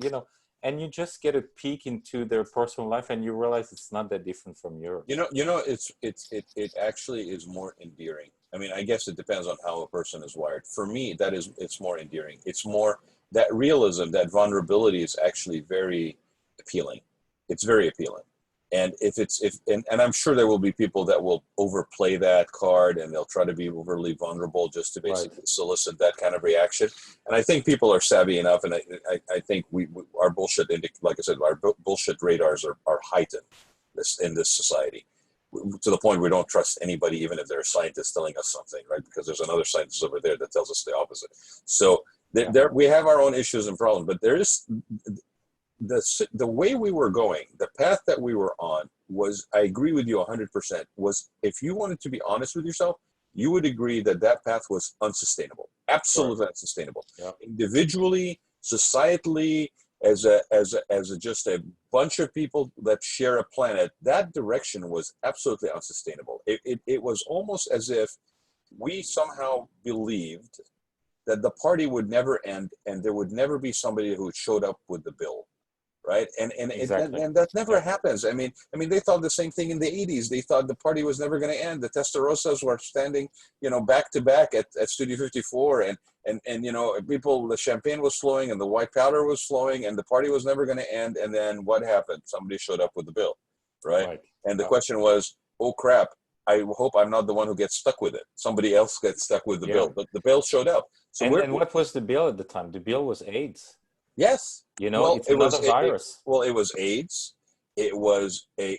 and you just get a peek into their personal life, and you realize it's not that different from yours. It actually is more endearing. I mean, I guess it depends on how a person is wired. For me, it's more endearing. It's more that realism, that vulnerability is actually very appealing. It's very appealing. And and I'm sure there will be people that will overplay that card, and they'll try to be overly vulnerable just to basically solicit that kind of reaction. And I think people are savvy enough, and I think our bullshit, like I said, our bullshit radars are heightened in this society, to the point we don't trust anybody, even if they're a scientist telling us something, right? Because there's another scientist over there that tells us the opposite. So we have our own issues and problems, but there is the way we were going, the path that we were on was, I agree with you 100%, was, if you wanted to be honest with yourself, you would agree that path was unsustainable, absolutely unsustainable. Yeah. Individually, societally, as just a bunch of people that share a planet, that direction was absolutely unsustainable. It was almost as if we somehow believed that the party would never end, and there would never be somebody who showed up with the bill. Right. And exactly. and that never happens. I mean, they thought the same thing in the 80s. They thought the party was never going to end. The Testarossas were standing, back to back at Studio 54, and the champagne was flowing and the white powder was flowing, and the party was never going to end. And then what happened? Somebody showed up with the bill. Right. And the question was, oh crap, I hope I'm not the one who gets stuck with it. Somebody else gets stuck with the bill. But the bill showed up. So and what was the bill at the time? The bill was AIDS. Yes. It's another virus. It was AIDS. It was an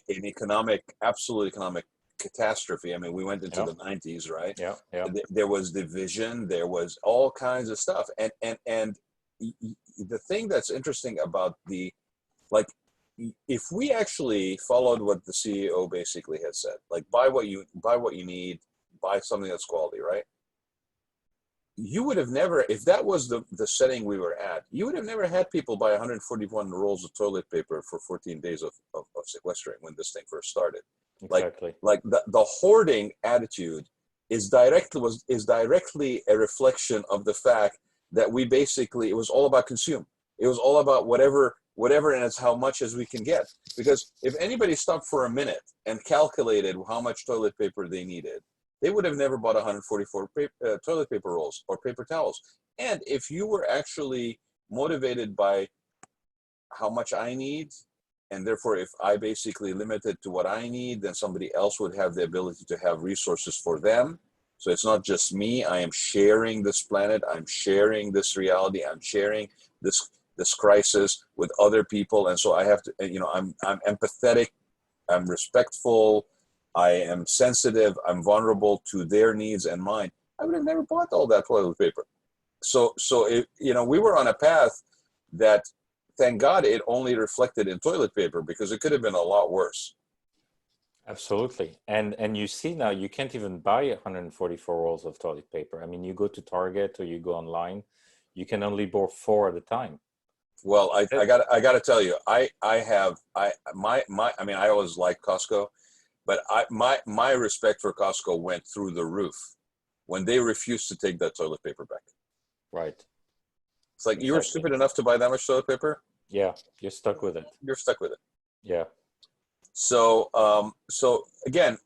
absolute economic catastrophe. I mean, we went into the 90s, right? Yeah. There was division. There was all kinds of stuff. And the thing that's interesting about if we actually followed what the CEO basically has said, like, buy what you need, buy something that's quality, right? You would have never, if that was the setting we were at, you would have never had people buy 141 rolls of toilet paper for 14 days of sequestering when this thing first started. Exactly. Like the hoarding attitude is directly a reflection of the fact that it was all about consume. It was all about whatever, and it's how much as we can get. Because if anybody stopped for a minute and calculated how much toilet paper they needed, they would have never bought 144 toilet paper rolls or paper towels. And if you were actually motivated by how much I need, and therefore if I basically limited to what I need, then somebody else would have the ability to have resources for them. So it's not just me. I am sharing this planet. I'm sharing this reality. I'm sharing this crisis with other people. And so I have to, I'm empathetic I'm respectful, I am sensitive, I'm vulnerable to their needs and mine, I would have never bought all that toilet paper. So it, we were on a path that, thank God, it only reflected in toilet paper, because it could have been a lot worse. Absolutely. And you see now you can't even buy 144 rolls of toilet paper. I mean, you go to Target or you go online, you can only buy 4 at a time. Well, I got to tell you, I mean, I always liked Costco, but my respect for Costco went through the roof when they refused to take that toilet paper back. Right. It's like, you were stupid enough to buy that much toilet paper? Yeah, you're stuck with it. You're stuck with it. Yeah. So, again,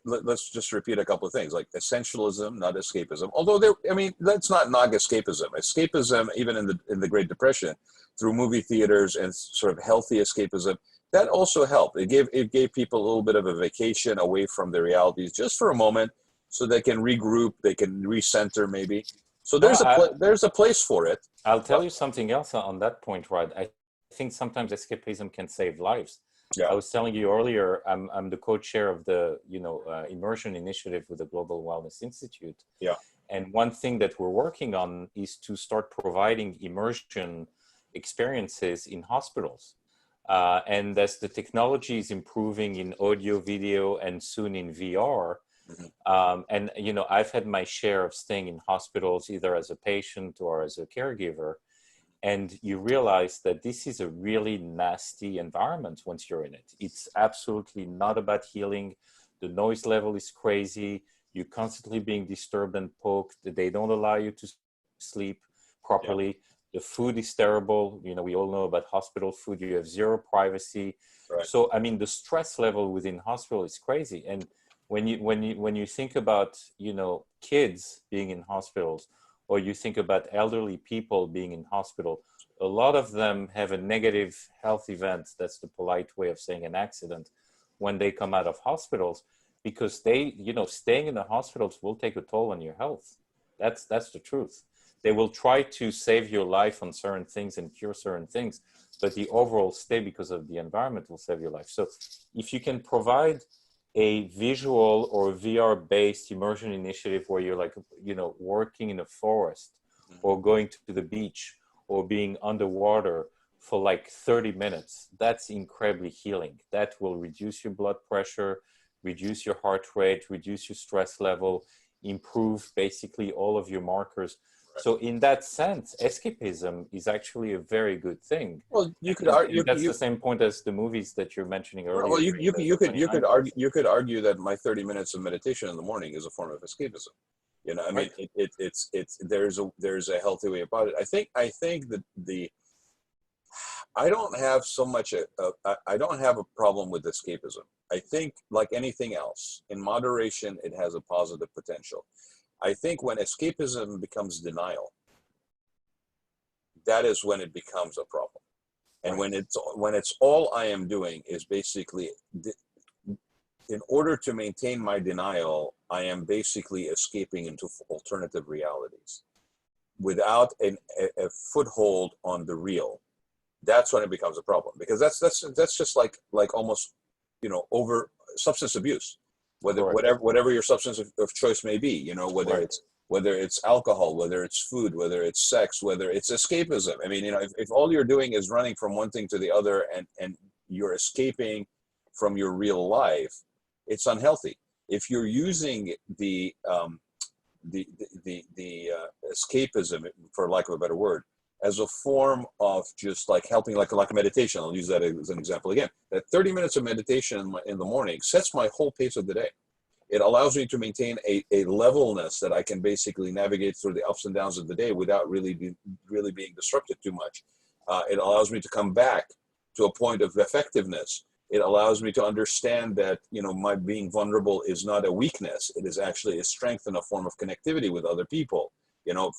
let's just repeat a couple of things, like essentialism, not escapism. Although let's not knock escapism. Escapism, even in the Great Depression, through movie theaters and sort of healthy escapism, that also helped. It gave people a little bit of a vacation away from their realities, just for a moment, so they can regroup, they can recenter, maybe. So there's a place for it. I'll tell you something else on that point, Rod. I think sometimes escapism can save lives. Yeah. I was telling you earlier, I'm the co-chair of the immersion initiative with the Global Wellness Institute. Yeah. And one thing that we're working on is to start providing immersion experiences in hospitals. And as the technology is improving in audio, video, and soon in VR, and I've had my share of staying in hospitals either as a patient or as a caregiver. And you realize that this is a really nasty environment once you're in it. It's absolutely not about healing. The noise level is crazy. You're constantly being disturbed and poked. They don't allow you to sleep properly. Yeah. The food is terrible. We all know about hospital food. You have zero privacy. Right. So, I mean, the stress level within hospital is crazy. And when you think about, kids being in hospitals, or you think about elderly people being in hospital, a lot of them have a negative health event. That's the polite way of saying an accident when they come out of hospitals, because they, staying in the hospitals will take a toll on your health. That's the truth. They will try to save your life on certain things and cure certain things, but the overall stay because of the environment will save your life. So if you can provide a visual or VR-based immersion initiative where you're like, working in a forest or going to the beach or being underwater for like 30 minutes, that's incredibly healing. That will reduce your blood pressure, reduce your heart rate, reduce your stress level, improve basically all of your markers. So in that sense, escapism is actually a very good thing. Well, you could argue that's the same point as the movies that you're mentioning earlier. Well, you could argue that my 30 minutes of meditation in the morning is a form of escapism. I mean, there's a healthy way about it. I think that I don't have so much I don't have a problem with escapism. I think, like anything else, in moderation, it has a positive potential. I think when escapism becomes denial, that is when it becomes a problem. And when it's all I am doing is basically, in order to maintain my denial, I am basically escaping into alternative realities without a foothold on the real. That's when it becomes a problem, because that's just like almost, over substance abuse. Whatever your substance of choice may be, whether it's alcohol, whether it's food, whether it's sex, whether it's escapism. I mean, if all you're doing is running from one thing to the other and you're escaping from your real life, it's unhealthy. If you're using the escapism, for lack of a better word, as a form of just like helping, like a meditation. I'll use that as an example again. That 30 minutes of meditation in the morning sets my whole pace of the day. It allows me to maintain a levelness that I can basically navigate through the ups and downs of the day without really being disrupted too much. It allows me to come back to a point of effectiveness. It allows me to understand that, my being vulnerable is not a weakness. It is actually a strength and a form of connectivity with other people.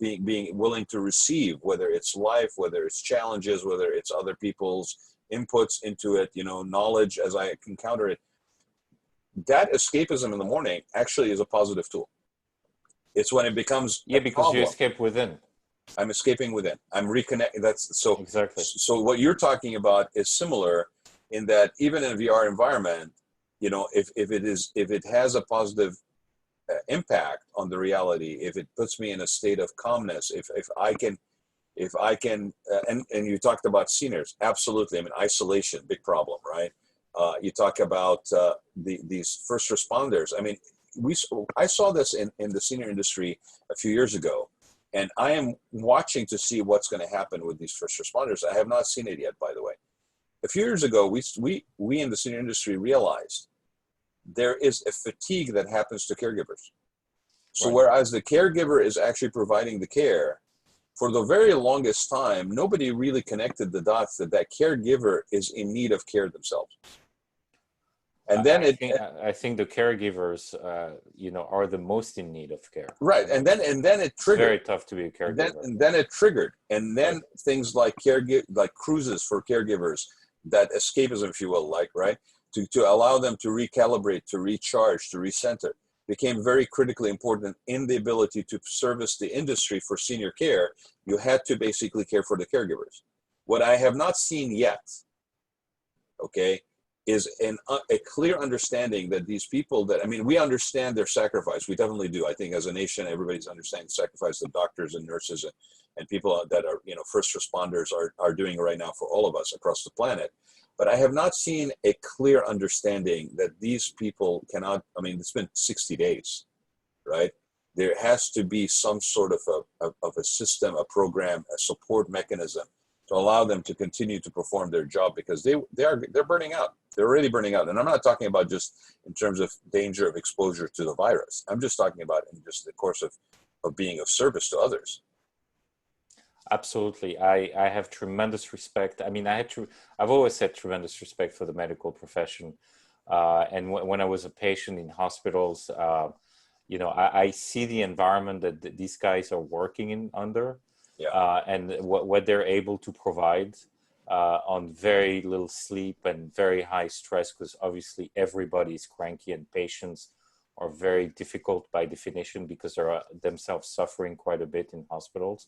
Being willing to receive, whether it's life, whether it's challenges, whether it's other people's inputs into it, knowledge as I encounter it. That escapism in the morning actually is a positive tool. It's when it becomes because problem. You escape within. I'm escaping within. I'm reconnecting. That's so exactly. So what you're talking about is similar in that even in a VR environment, if it has a positive impact on the reality, if it puts me in a state of calmness, if I can, and you talked about seniors, absolutely. I mean, isolation, big problem, right? You talk about these first responders. I mean, I saw this in the senior industry a few years ago, and I am watching to see what's going to happen with these first responders. I have not seen it yet, by the way. A few years ago, we in the senior industry realized there is a fatigue that happens to caregivers. So Right. whereas the caregiver is actually providing the care, for the very longest time, nobody really connected the dots that that caregiver is in need of care themselves. And then I think the caregivers, are the most in need of care. right, and then it It's triggered. very tough to be a caregiver. And then it triggered, and then Right. things like like cruises for caregivers, that escapism, if you will, like, right, to allow them to recalibrate, to recharge, to recenter, became very critically important in the ability to service the industry for senior care. You had to basically care for the caregivers. What I have not seen yet, okay, is a clear understanding that these people that, I mean, we understand their sacrifice. We definitely do. I think as a nation, everybody's understanding the sacrifice that doctors and nurses and people that are, first responders are doing right now for all of us across the planet. But I have not seen a clear understanding that these people cannot, I mean, it's been 60 days, right? There has to be some sort of a system, a program, a support mechanism to allow them to continue to perform their job, because they're burning out. They're already burning out. And I'm not talking about just in terms of danger of exposure to the virus. I'm just talking about in just the course of being of service to others. Absolutely. I have tremendous respect. I mean, I've always had tremendous respect for the medical profession. And when I was a patient in hospitals, I see the environment that these guys are working under, Yeah. and what they're able to provide on very little sleep and very high stress, because obviously everybody is cranky, and patients are very difficult by definition because they're themselves suffering quite a bit in hospitals.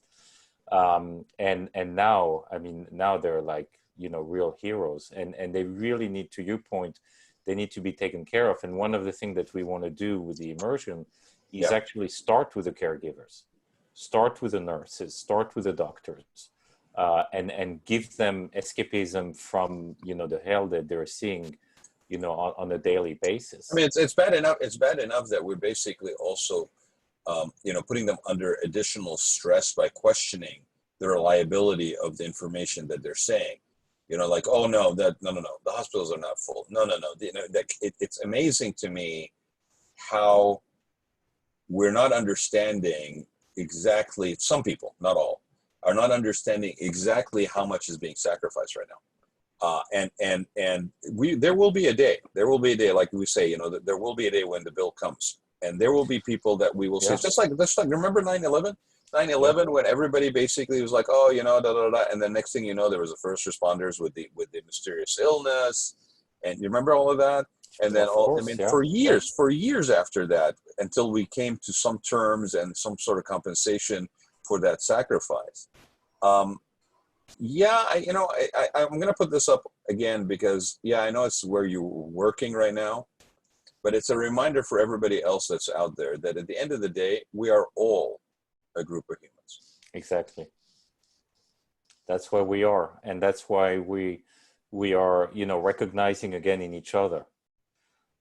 And now, I mean, now they're like, real heroes, and they really need, to your point, they need to be taken care of. And one of the things that we want to do with the immersion is actually start with the caregivers, start with the nurses, start with the doctors, and give them escapism from, the hell that they're seeing, on a daily basis. I mean, it's bad enough. It's bad enough that we're basically also, putting them under additional stress by questioning the reliability of the information that they're saying. Like, oh no, no, the hospitals are not full. No. It's amazing to me how we're not understanding exactly. Some people, not all, are not understanding exactly how much is being sacrificed right now. And there will be a day. There will be a day, like we say, there will be a day when the bill comes. And there will be people that we will see. Just like remember 9/11? 9/11, when everybody basically was like, oh, and then next thing you know, there was the first responders with the mysterious illness, and you remember all of that. And then for years after that, until we came to some terms and some sort of compensation for that sacrifice. I'm going to put this up again because I know it's where you're working right now. But it's a reminder for everybody else that's out there that at the end of the day, we are all a group of humans. Exactly. That's why we are. And that's why we are, recognizing again in each other.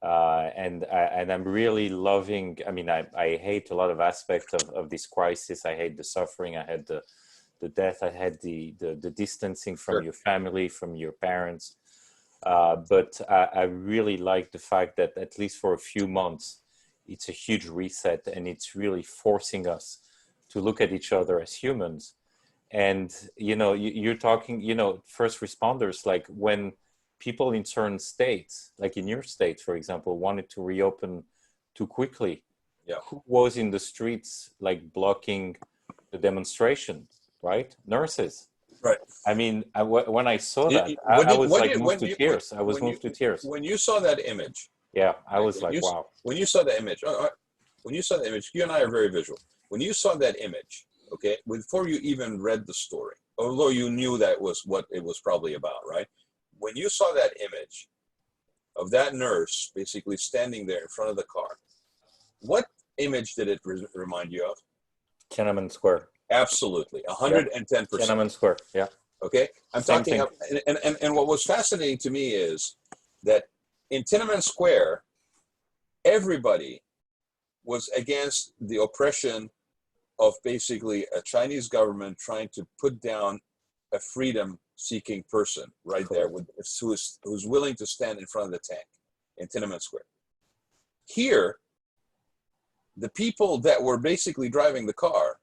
And I'm really loving, I mean, I hate a lot of aspects of this crisis. I hate the suffering. I had the death. I had the distancing from your family, from your parents. But I really like the fact that at least for a few months, it's a huge reset, and it's really forcing us to look at each other as humans. And, you're talking, first responders, like when people in certain states, like in your state, for example, wanted to reopen too quickly. Yeah. Who was in the streets, like blocking the demonstration, right? Nurses. Right. I mean, when I saw that, I was moved to tears. I was moved to tears. When you saw that image. Yeah, I was like, wow. When you saw the image, you and I are very visual. When you saw that image, okay, before you even read the story, although you knew that was what it was probably about, right? When you saw that image, of that nurse basically standing there in front of the car, what image did it remind you of? Tiananmen Square. Absolutely, Yeah. 110%. Tiananmen Square, yeah. Okay, I'm Same talking, thing. and what was fascinating to me is that in Tiananmen Square, everybody was against the oppression of basically a Chinese government trying to put down a freedom-seeking person right there, who's willing to stand in front of the tank in Tiananmen Square. Here, the people that were basically driving the car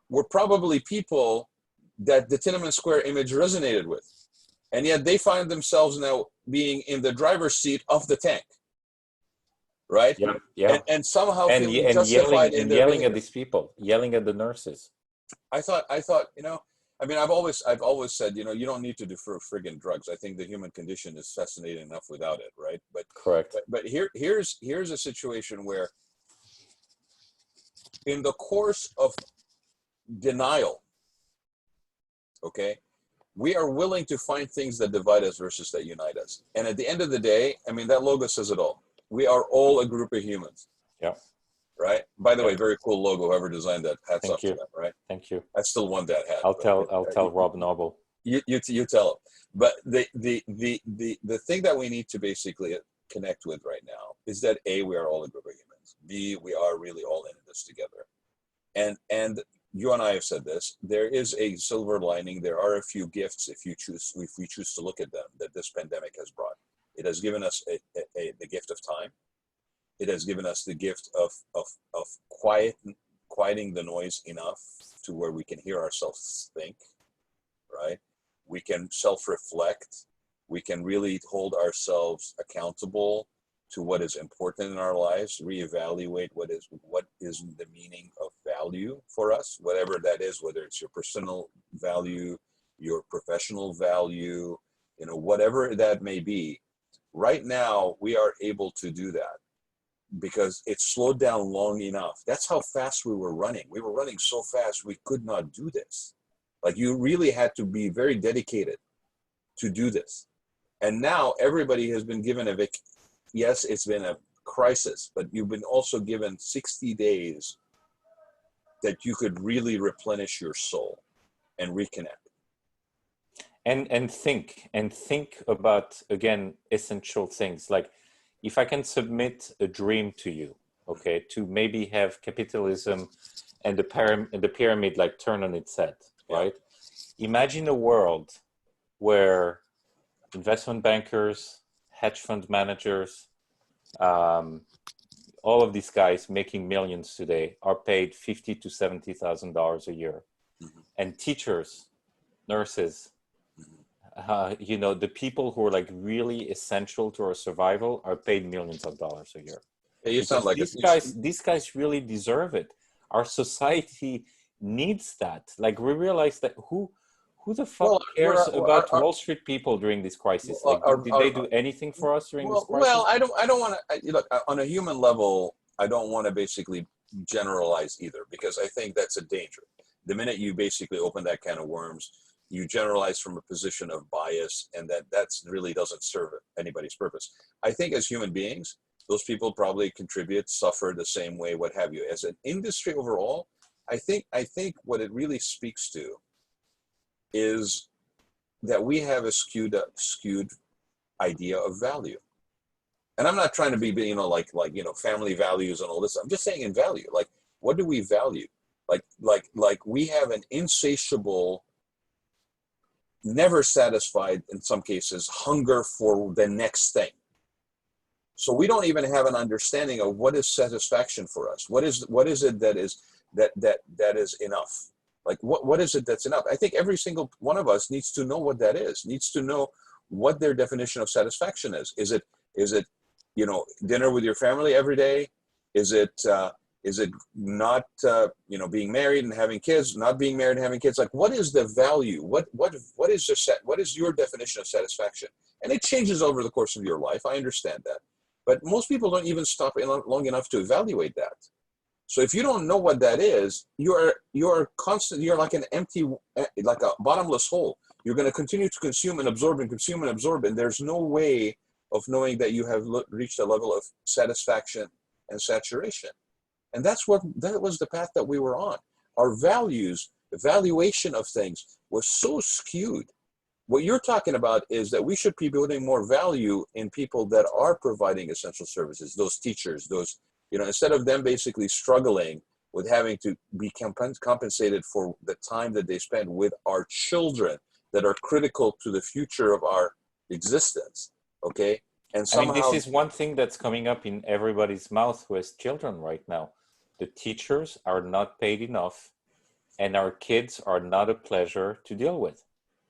were probably people that the Tiananmen Square image resonated with. And yet they find themselves now being in the driver's seat of the tank, right? Yeah, yeah. And somehow And feeling and justified in their yelling behavior. at these people, yelling at the nurses. I thought, I mean, I've always said, you don't need to defer friggin' drugs. I think the human condition is fascinating enough without it, right? But Correct. But here's a situation where, in the course of denial, okay, we are willing to find things that divide us versus that unite us. And at the end of the day, I mean, that logo says it all. We are all a group of humans. Yeah. Right. By the way, very cool logo. Whoever designed that, hats off to them. Right. Thank you. I still want that hat. I'll tell Rob Noble. You tell him. But the thing that we need to basically connect with right now is that A, we are all a group of humans. B, we are really all in this together. And you and I have said this. There is a silver lining. There are a few gifts, if we choose to look at them, that this pandemic has brought. It has given us the gift of time. It has given us the gift of quieting the noise enough to where we can hear ourselves think, right? We can self-reflect. We can really hold ourselves accountable to what is important in our lives, reevaluate what is the meaning of value for us, whatever that is, whether it's your personal value, your professional value, whatever that may be. Right now, we are able to do that because it slowed down long enough. That's how fast we were running. We were running so fast, we could not do this. Like, you really had to be very dedicated to do this. And now everybody has been given yes, it's been a crisis, but you've been also given 60 days that you could really replenish your soul and reconnect. And think about, again, essential things. Like, if I can submit a dream to you, okay, to maybe have capitalism and the pyramid like turn on its head, right? Imagine a world where investment bankers, hedge fund managers, all of these guys making millions today are paid $50,000 to $70,000 a year, and teachers, nurses, the people who are like really essential to our survival are paid millions of dollars a year. Hey, you sound like these guys really deserve it. Our society needs that. Like, we realize that who the fuck cares about Wall Street people during this crisis? Like, did they do anything for us during this crisis? Well, I don't want to, look, on a human level, I don't want to basically generalize either, because I think that's a danger. The minute you basically open that can of worms, you generalize from a position of bias, and that's really doesn't serve anybody's purpose. I think as human beings, those people probably contribute, suffer the same way, what have you. As an industry overall, I think what it really speaks to is that we have a skewed idea of value. And I'm not trying to be, family values and all this. I'm just saying in value, like, what do we value? Like we have an insatiable, never satisfied, in some cases, hunger for the next thing. So we don't even have an understanding of what is satisfaction for us. What is it that is enough? Like, what is it that's enough? I think every single one of us needs to know what that is, needs to know what their definition of satisfaction is. Is it dinner with your family every day? Is it not being married and having kids, not being married and having kids? Like, what is the value? What is your definition of satisfaction? And it changes over the course of your life. I understand that, but most people don't even stop long enough to evaluate that. So if you don't know what that is, you're like an empty, like a bottomless hole. You're going to continue to consume and absorb, and there's no way of knowing that you have reached a level of satisfaction and saturation. And that was the path that we were on. Our values, evaluation of things was so skewed. What you're talking about is that we should be building more value in people that are providing essential services, those teachers, those, instead of them basically struggling with having to be compensated for the time that they spend with our children that are critical to the future of our existence. Okay. And somehow, this is one thing that's coming up in everybody's mouth who has children right now. The teachers are not paid enough, and our kids are not a pleasure to deal with.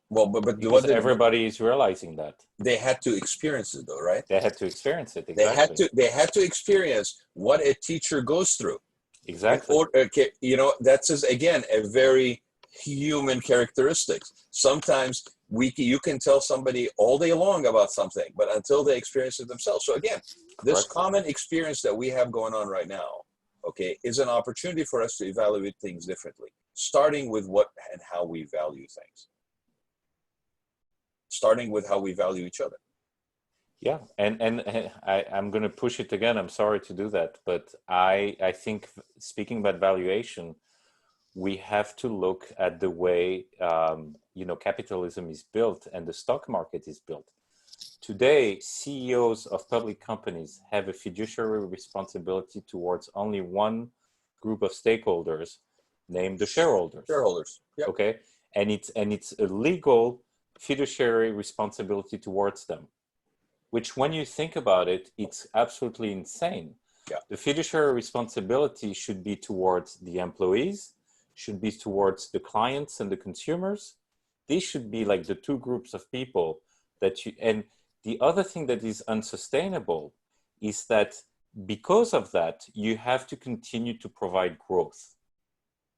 Well, but because everybody is realizing that. They had to experience it, though, right? They had to experience it. Exactly. They had to experience what a teacher goes through. Exactly. That's again a very human characteristic. Sometimes you can tell somebody all day long about something, but until they experience it themselves. So again, this common experience that we have going on right now, okay, is an opportunity for us to evaluate things differently, starting with what and how we value things. Starting with how we value each other. Yeah, and I'm going to push it again. I'm sorry to do that, but I think, speaking about valuation, we have to look at the way capitalism is built and the stock market is built. Today, CEOs of public companies have a fiduciary responsibility towards only one group of stakeholders, named the shareholders. Shareholders. Yep. Okay, and it's a legal fiduciary responsibility towards them, which, when you think about it, it's absolutely insane. Yeah. The fiduciary responsibility should be towards the employees, should be towards the clients and the consumers. These should be like the two groups of people and the other thing that is unsustainable is that because of that, you have to continue to provide growth,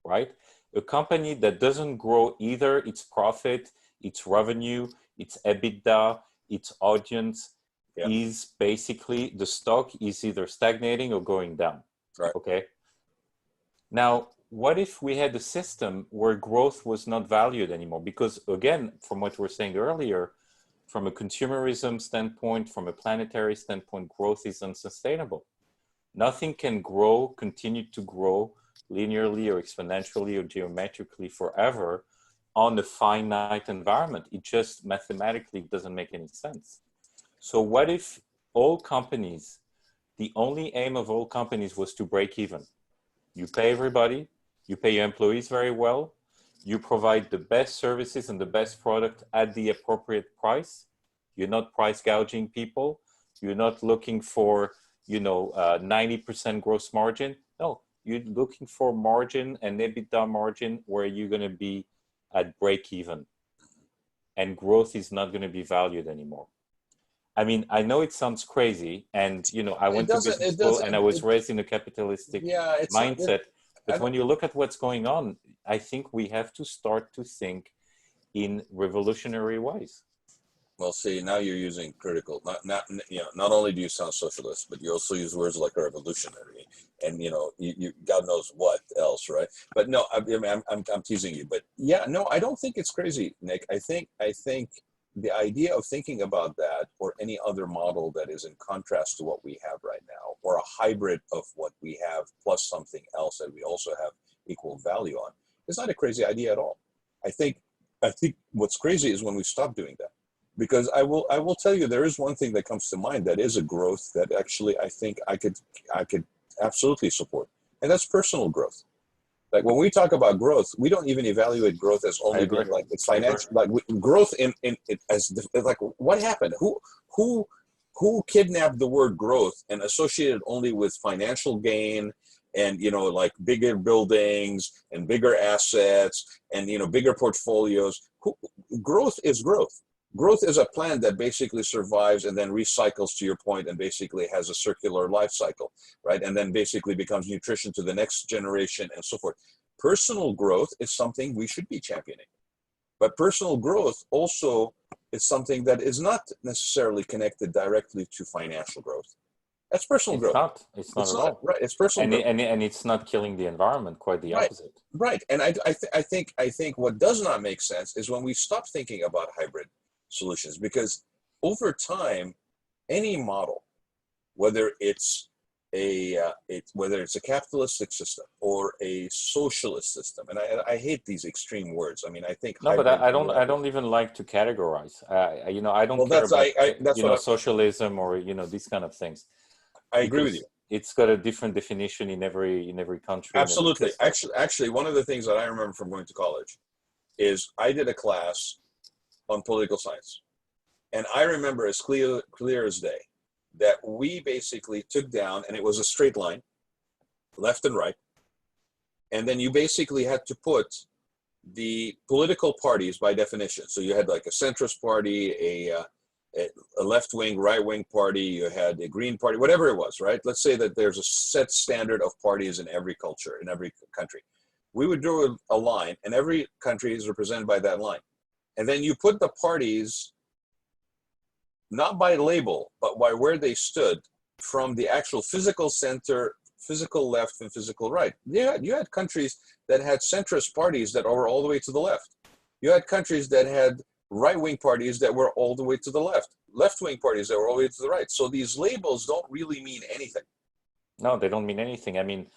right? A company that doesn't grow either its profit, its revenue, its EBITDA, its audience, is basically, the stock is either stagnating or going down. Right. Okay. Now, what if we had a system where growth was not valued anymore? Because again, from what we were saying earlier, from a consumerism standpoint, from a planetary standpoint, growth is unsustainable. Nothing can continue to grow linearly or exponentially or geometrically forever on a finite environment. It just mathematically doesn't make any sense. So what if all companies, the only aim of all companies was to break even? You pay everybody, you pay your employees very well, you provide the best services and the best product at the appropriate price. You're not price gouging people. You're not looking for, 90% gross margin. No, you're looking for margin and EBITDA margin where you're going to be at break even. And growth is not going to be valued anymore. I mean, I know it sounds crazy, and I went to business school and I was raised in a capitalistic mindset. But when you look at what's going on, I think we have to start to think in revolutionary ways. Well, see, now you're using critical. Not only do you sound socialist, but you also use words like revolutionary, and you God knows what else, right? But no, I'm teasing you. But yeah, no, I don't think it's crazy, Nick. I think the idea of thinking about that, or any other model that is in contrast to what we have right now, or a hybrid of what we have plus something else that we also have equal value on, is not a crazy idea at all. I think what's crazy is when we stop doing that. Because I will tell you, there is one thing that comes to mind that is a growth that actually I think I could absolutely support, and that's personal growth. Like when we talk about growth, we don't even evaluate growth as only being like it's financial. Like growth in like what happened? Who kidnapped the word growth and associated only with financial gain and like bigger buildings and bigger assets and bigger portfolios? Growth is growth. Growth is a plant that basically survives and then recycles, to your point, and basically has a circular life cycle, right? And then basically becomes nutrition to the next generation and so forth. Personal growth is something we should be championing. But personal growth also is something that is not necessarily connected directly to financial growth. That's personal growth. It's not at all. Right. It's personal growth. And it's not killing the environment, quite the opposite. Right. And I think what does not make sense is when we stop thinking about hybrid solutions, because over time any model, whether it's whether it's a capitalistic system or a socialist system, and I hate these extreme words. I mean, I think No, but hybrid. I don't even like to categorize. I don't Well, care about, that's what socialism or, these kind of things, I agree with because you. it's got a different definition in every country. Absolutely. Actually, one of the things that I remember from going to college is I did a class on political science, and I remember as clear as day that we basically took down, and it was a straight line, left and right, and then you basically had to put the political parties by definition. So you had like a centrist party, a left-wing, right-wing party, you had a green party, whatever it was, right? Let's say that there's a set standard of parties in every culture, in every country. We would draw a line, and every country is represented by that line. And then you put the parties not by label, but by where they stood from the actual physical center, physical left, and physical right. You had countries that had centrist parties that were all the way to the left. You had countries that had right-wing parties that were all the way to the left, left-wing parties that were all the way to the right. So these labels don't really mean anything. No, they don't mean anything. I mean,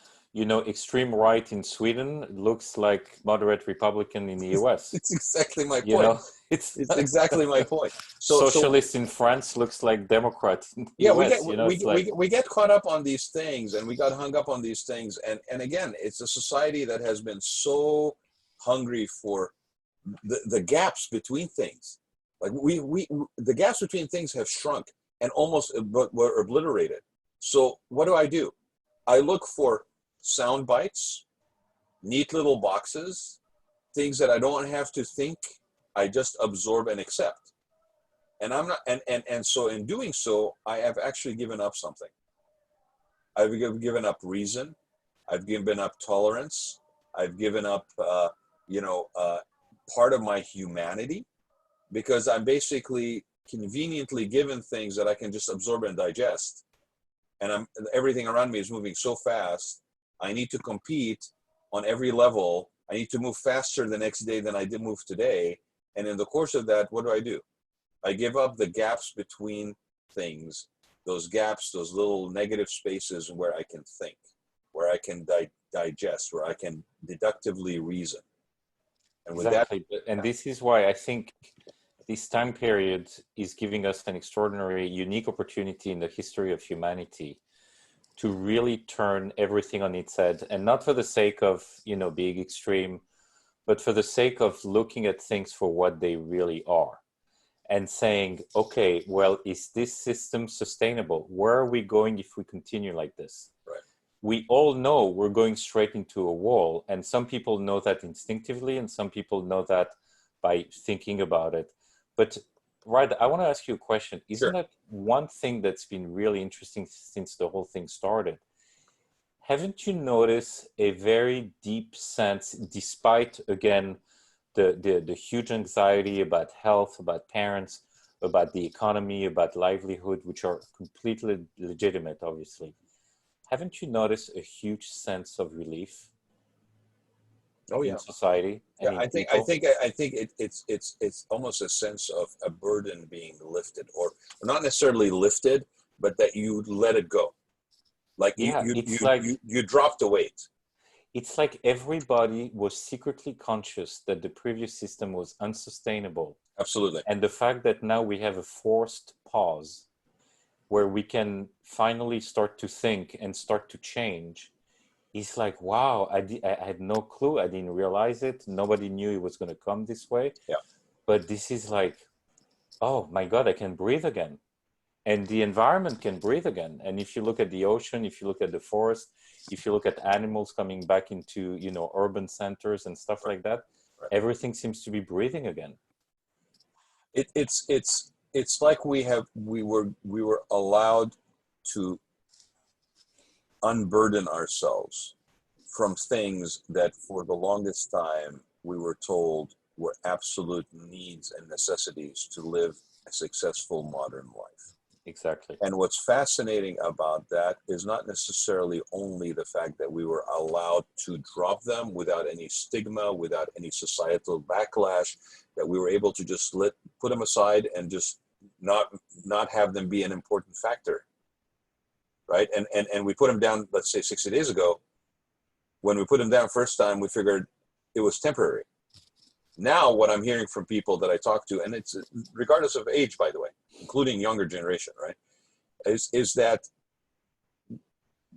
extreme right in Sweden looks like moderate Republican in the US. It's exactly my point. It's exactly my point. Socialist in France looks like Democrat in the US. We get caught up on these things, and we got hung up on these things. And again, it's a society that has been so hungry for the gaps between things. Like the gaps between things have shrunk and almost were obliterated. So what do? I look for sound bites, neat little boxes, things that I don't have to think. I just absorb and accept. And I'm not, and so in doing so, I have actually given up something. I've given up reason. I've given up tolerance. I've given up, part of my humanity, because I'm basically conveniently given things that I can just absorb and digest. And everything around me is moving so fast. I need to compete on every level. I need to move faster the next day than I did move today. And in the course of that, what do? I give up the gaps between things, those gaps, those little negative spaces where I can think, where I can digest, where I can deductively reason. And with exactly. that, and this is why I think this time period is giving us an extraordinary, unique opportunity in the history of humanity to really turn everything on its head, and not for the sake of, being extreme, but for the sake of looking at things for what they really are and saying, okay, well, is this system sustainable? Where are we going if we continue like this? Right. We all know we're going straight into a wall, and some people know that instinctively, and some people know that by thinking about it. But Raad, I want to ask you a question. Isn't that one thing that's been really interesting since the whole thing started? Haven't you noticed a very deep sense, despite, again, the huge anxiety about health, about parents, about the economy, about livelihood, which are completely legitimate, obviously. Haven't you noticed a huge sense of relief? In society? Yeah, I think it's almost a sense of a burden being lifted, or not necessarily lifted, but that you let it go. Like you dropped the weight. It's like everybody was secretly conscious that the previous system was unsustainable. Absolutely. And the fact that now we have a forced pause where we can finally start to think and start to change. It's like, wow, I had no clue. I didn't realize it. Nobody knew it was going to come this way. Yeah. But this is like, oh my God, I can breathe again. And the environment can breathe again. And if you look at the ocean, if you look at the forest, if you look at animals coming back into, urban centers and stuff like that, everything seems to be breathing again. It's like we were allowed to unburden ourselves from things that for the longest time we were told were absolute needs and necessities to live a successful modern life. Exactly. And what's fascinating about that is not necessarily only the fact that we were allowed to drop them without any stigma, without any societal backlash, that we were able to just put them aside and just not have them be an important factor, right? And we put them down, let's say 60 days ago. When we put them down first time, we figured it was temporary. Now, what I'm hearing from people that I talk to, and it's regardless of age, by the way, including younger generation, right, is that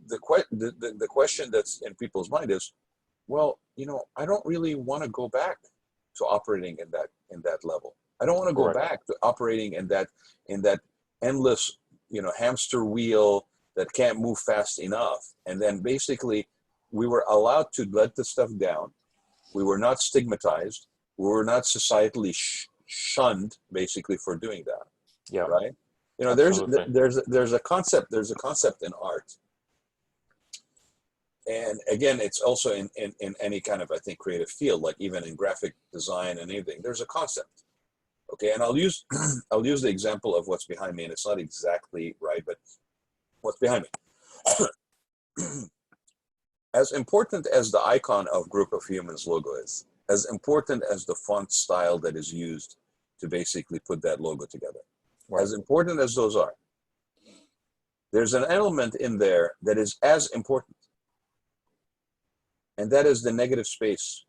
the question that's in people's mind is, well, I don't really want to go back to operating in that level. I don't want to go back to operating in that endless, hamster wheel that can't move fast enough. And then basically, we were allowed to let the stuff down. We were not stigmatized. We were not societally shunned, basically, for doing that. Yeah. Right. Absolutely. There's a concept in art. And again, it's also in any kind of, I think, creative field, like even in graphic design and anything, there's a concept. Okay. And I'll use the example of what's behind me, and it's not exactly right, but what's behind me. As important as the icon of Group of Humans logo is, as important as the font style that is used to basically put that logo together, as important as those are, there's an element in there that is as important. And that is the negative space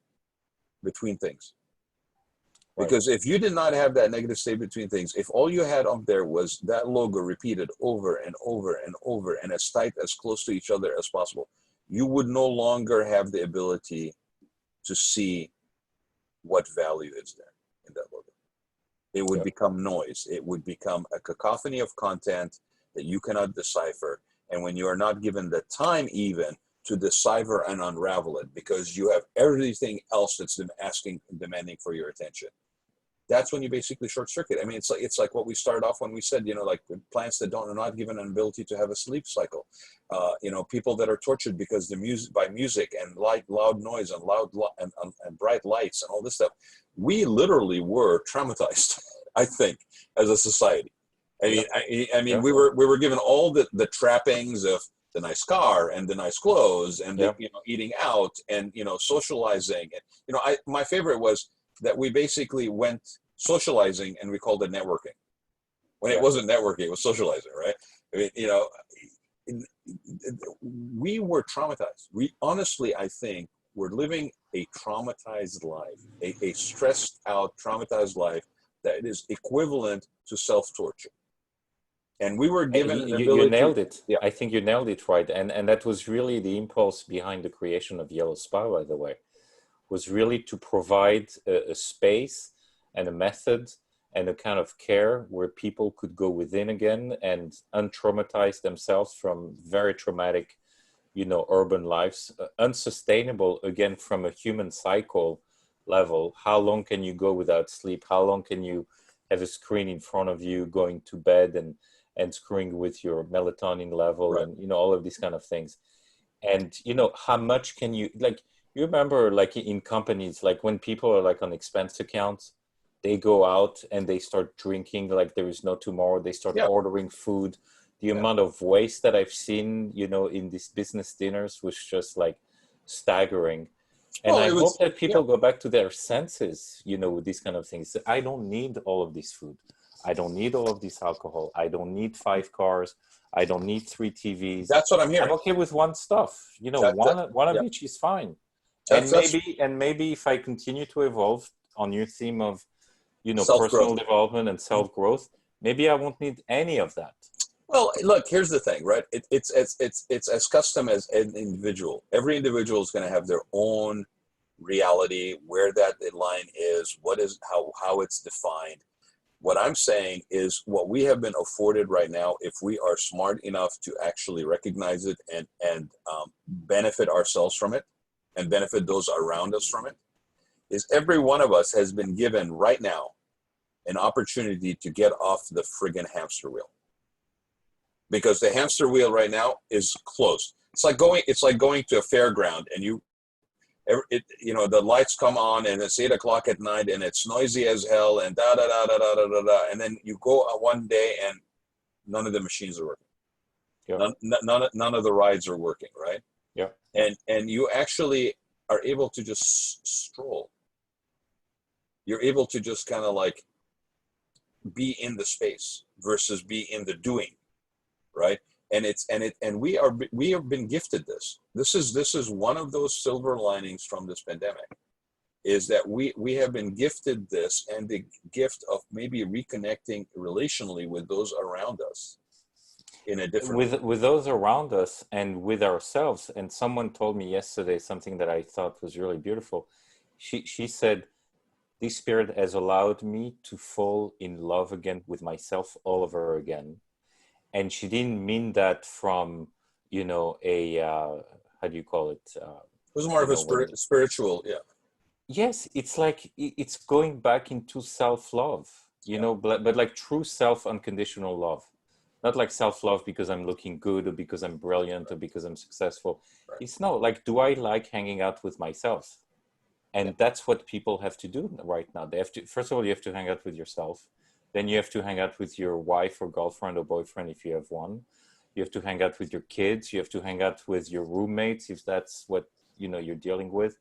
between things. Because if you did not have that negative space between things, if all you had up there was that logo repeated over and over and over and as tight, as close to each other as possible, you would no longer have the ability to see what value is there in that logo. It would become noise. It would become a cacophony of content that you cannot decipher. And when you are not given the time even to decipher and unravel it, because you have everything else that's demanding for your attention, that's when you basically short circuit. I mean, it's like what we started off when we said, like plants that are not given an ability to have a sleep cycle, people that are tortured because by music and loud noise and and bright lights and all this stuff. We literally were traumatized, I think, as a society. I mean, we were given all the trappings of the nice car and the nice clothes and the, eating out and socializing. And my favorite was that we basically went socializing and we called it networking. When it wasn't networking, it was socializing, right? I mean, we were traumatized. We honestly, I think, we're living a traumatized life, a stressed out, traumatized life that is equivalent to self-torture. And we were given an ability. You nailed it. Yeah. I think you nailed it right. And that was really the impulse behind the creation of Yellow Spa, by the way, was really to provide a space and a method and a kind of care where people could go within again and untraumatize themselves from very traumatic, urban lives, unsustainable again from a human cycle level. How long can you go without sleep? How long can you have a screen in front of you going to bed and screwing with your melatonin level and, all of these kind of things. And, how much can you, you remember in companies, when people are on expense accounts, they go out and they start drinking like there is no tomorrow. They start ordering food. The amount of waste that I've seen, in these business dinners was just staggering. And I hope that people go back to their senses, with these kind of things. I don't need all of this food. I don't need all of this alcohol. I don't need 5 cars. I don't need 3 TVs. That's what I'm hearing. I'm okay with one stuff. One of each is fine. And maybe if I continue to evolve on your theme of, personal development and self-growth, maybe I won't need any of that. Well, look, here's the thing, right? It's as custom as an individual. Every individual is going to have their own reality, where that line is, how it's defined. What I'm saying is what we have been afforded right now, if we are smart enough to actually recognize it and benefit ourselves from it and benefit those around us from it, is every one of us has been given right now an opportunity to get off the friggin' hamster wheel. Because the hamster wheel right now is closed. It's like going to a fairground and the lights come on and it's 8 o'clock at night and it's noisy as hell and da da da da da da da da. And then you go one day and none of the machines are working. Yeah. None of the rides are working, right? Yeah. And you actually are able to just stroll. You're able to just kind of be in the space versus be in the doing, right? And we have been gifted this. This is one of those silver linings from this pandemic, is that we have been gifted this, and the gift of maybe reconnecting relationally with those around us in a different with those around us and with ourselves. And someone told me yesterday something that I thought was really beautiful. She said, this spirit has allowed me to fall in love again with myself all over again. And she didn't mean that from, you know, a how do you call it? It was more of a spiritual, yeah. Yes, it's like it's going back into self-love, you know, but like true self-unconditional love. Not like self-love because I'm looking good or because I'm brilliant or because I'm successful. Right. It's no, like, do I like hanging out with myself? And that's what people have to do right now. They have to, first of all, you have to hang out with yourself. Then you have to hang out with your wife or girlfriend or boyfriend if you have one. You have to hang out with your kids. You have to hang out with your roommates if that's what, you know, you're dealing with.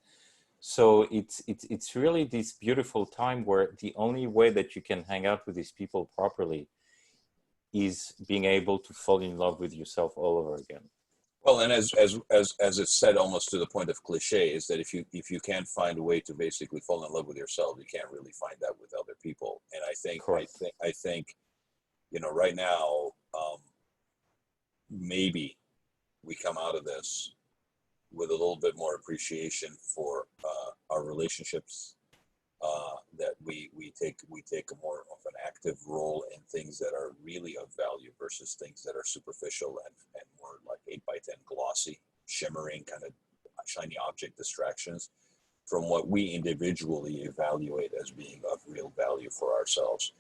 So it's really this beautiful time where the only way that you can hang out with these people properly is being able to fall in love with yourself all over again. Well, and as it's said, almost to the point of cliche, is that if you can't find a way to basically fall in love with yourself, you can't really find that with other people. And I think, you know, right now, maybe we come out of this with a little bit more appreciation for our relationships. That we take a more of an active role in things that are really of value versus things that are superficial and more like 8x10 glossy, shimmering, kind of shiny object distractions from what we individually evaluate as being of real value for ourselves.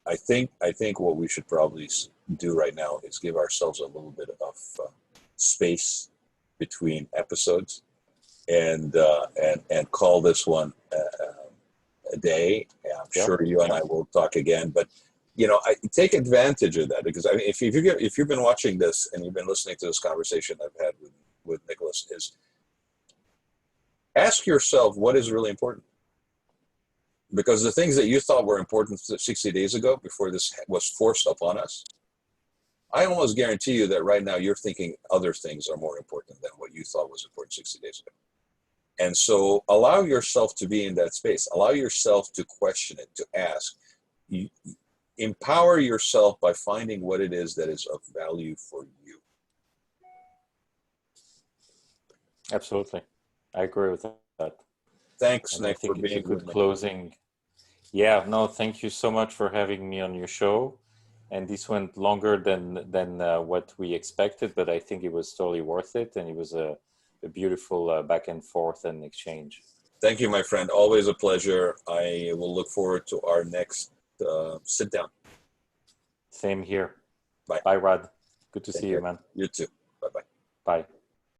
I think what we should probably do right now is give ourselves a little bit of space between episodes, and call this one a day. I'm sure you and I will talk again, but you know, I take advantage of that, because I mean, if you've been watching this and you've been listening to this conversation I've had with Nicolas, is ask yourself what is really important, because the things that you thought were important 60 days ago, before this was forced upon us, I almost guarantee you that right now you're thinking other things are more important than what you thought was important 60 days ago. And so allow yourself to be in that space. Allow yourself to question it, to ask. Empower yourself by finding what it is that is of value for you. Absolutely. I agree with that. Thanks, And Nick, I think for it's being a good with me. closing. Yeah, no, thank you so much for having me on your show. And this went longer than what we expected, but I think it was totally worth it. And it was a beautiful back and forth and exchange. Thank you, my friend. Always a pleasure. I will look forward to our next sit down. Same here. Bye. Bye, Raad. Good to Take see care. you, man. You too. Bye-bye. Bye.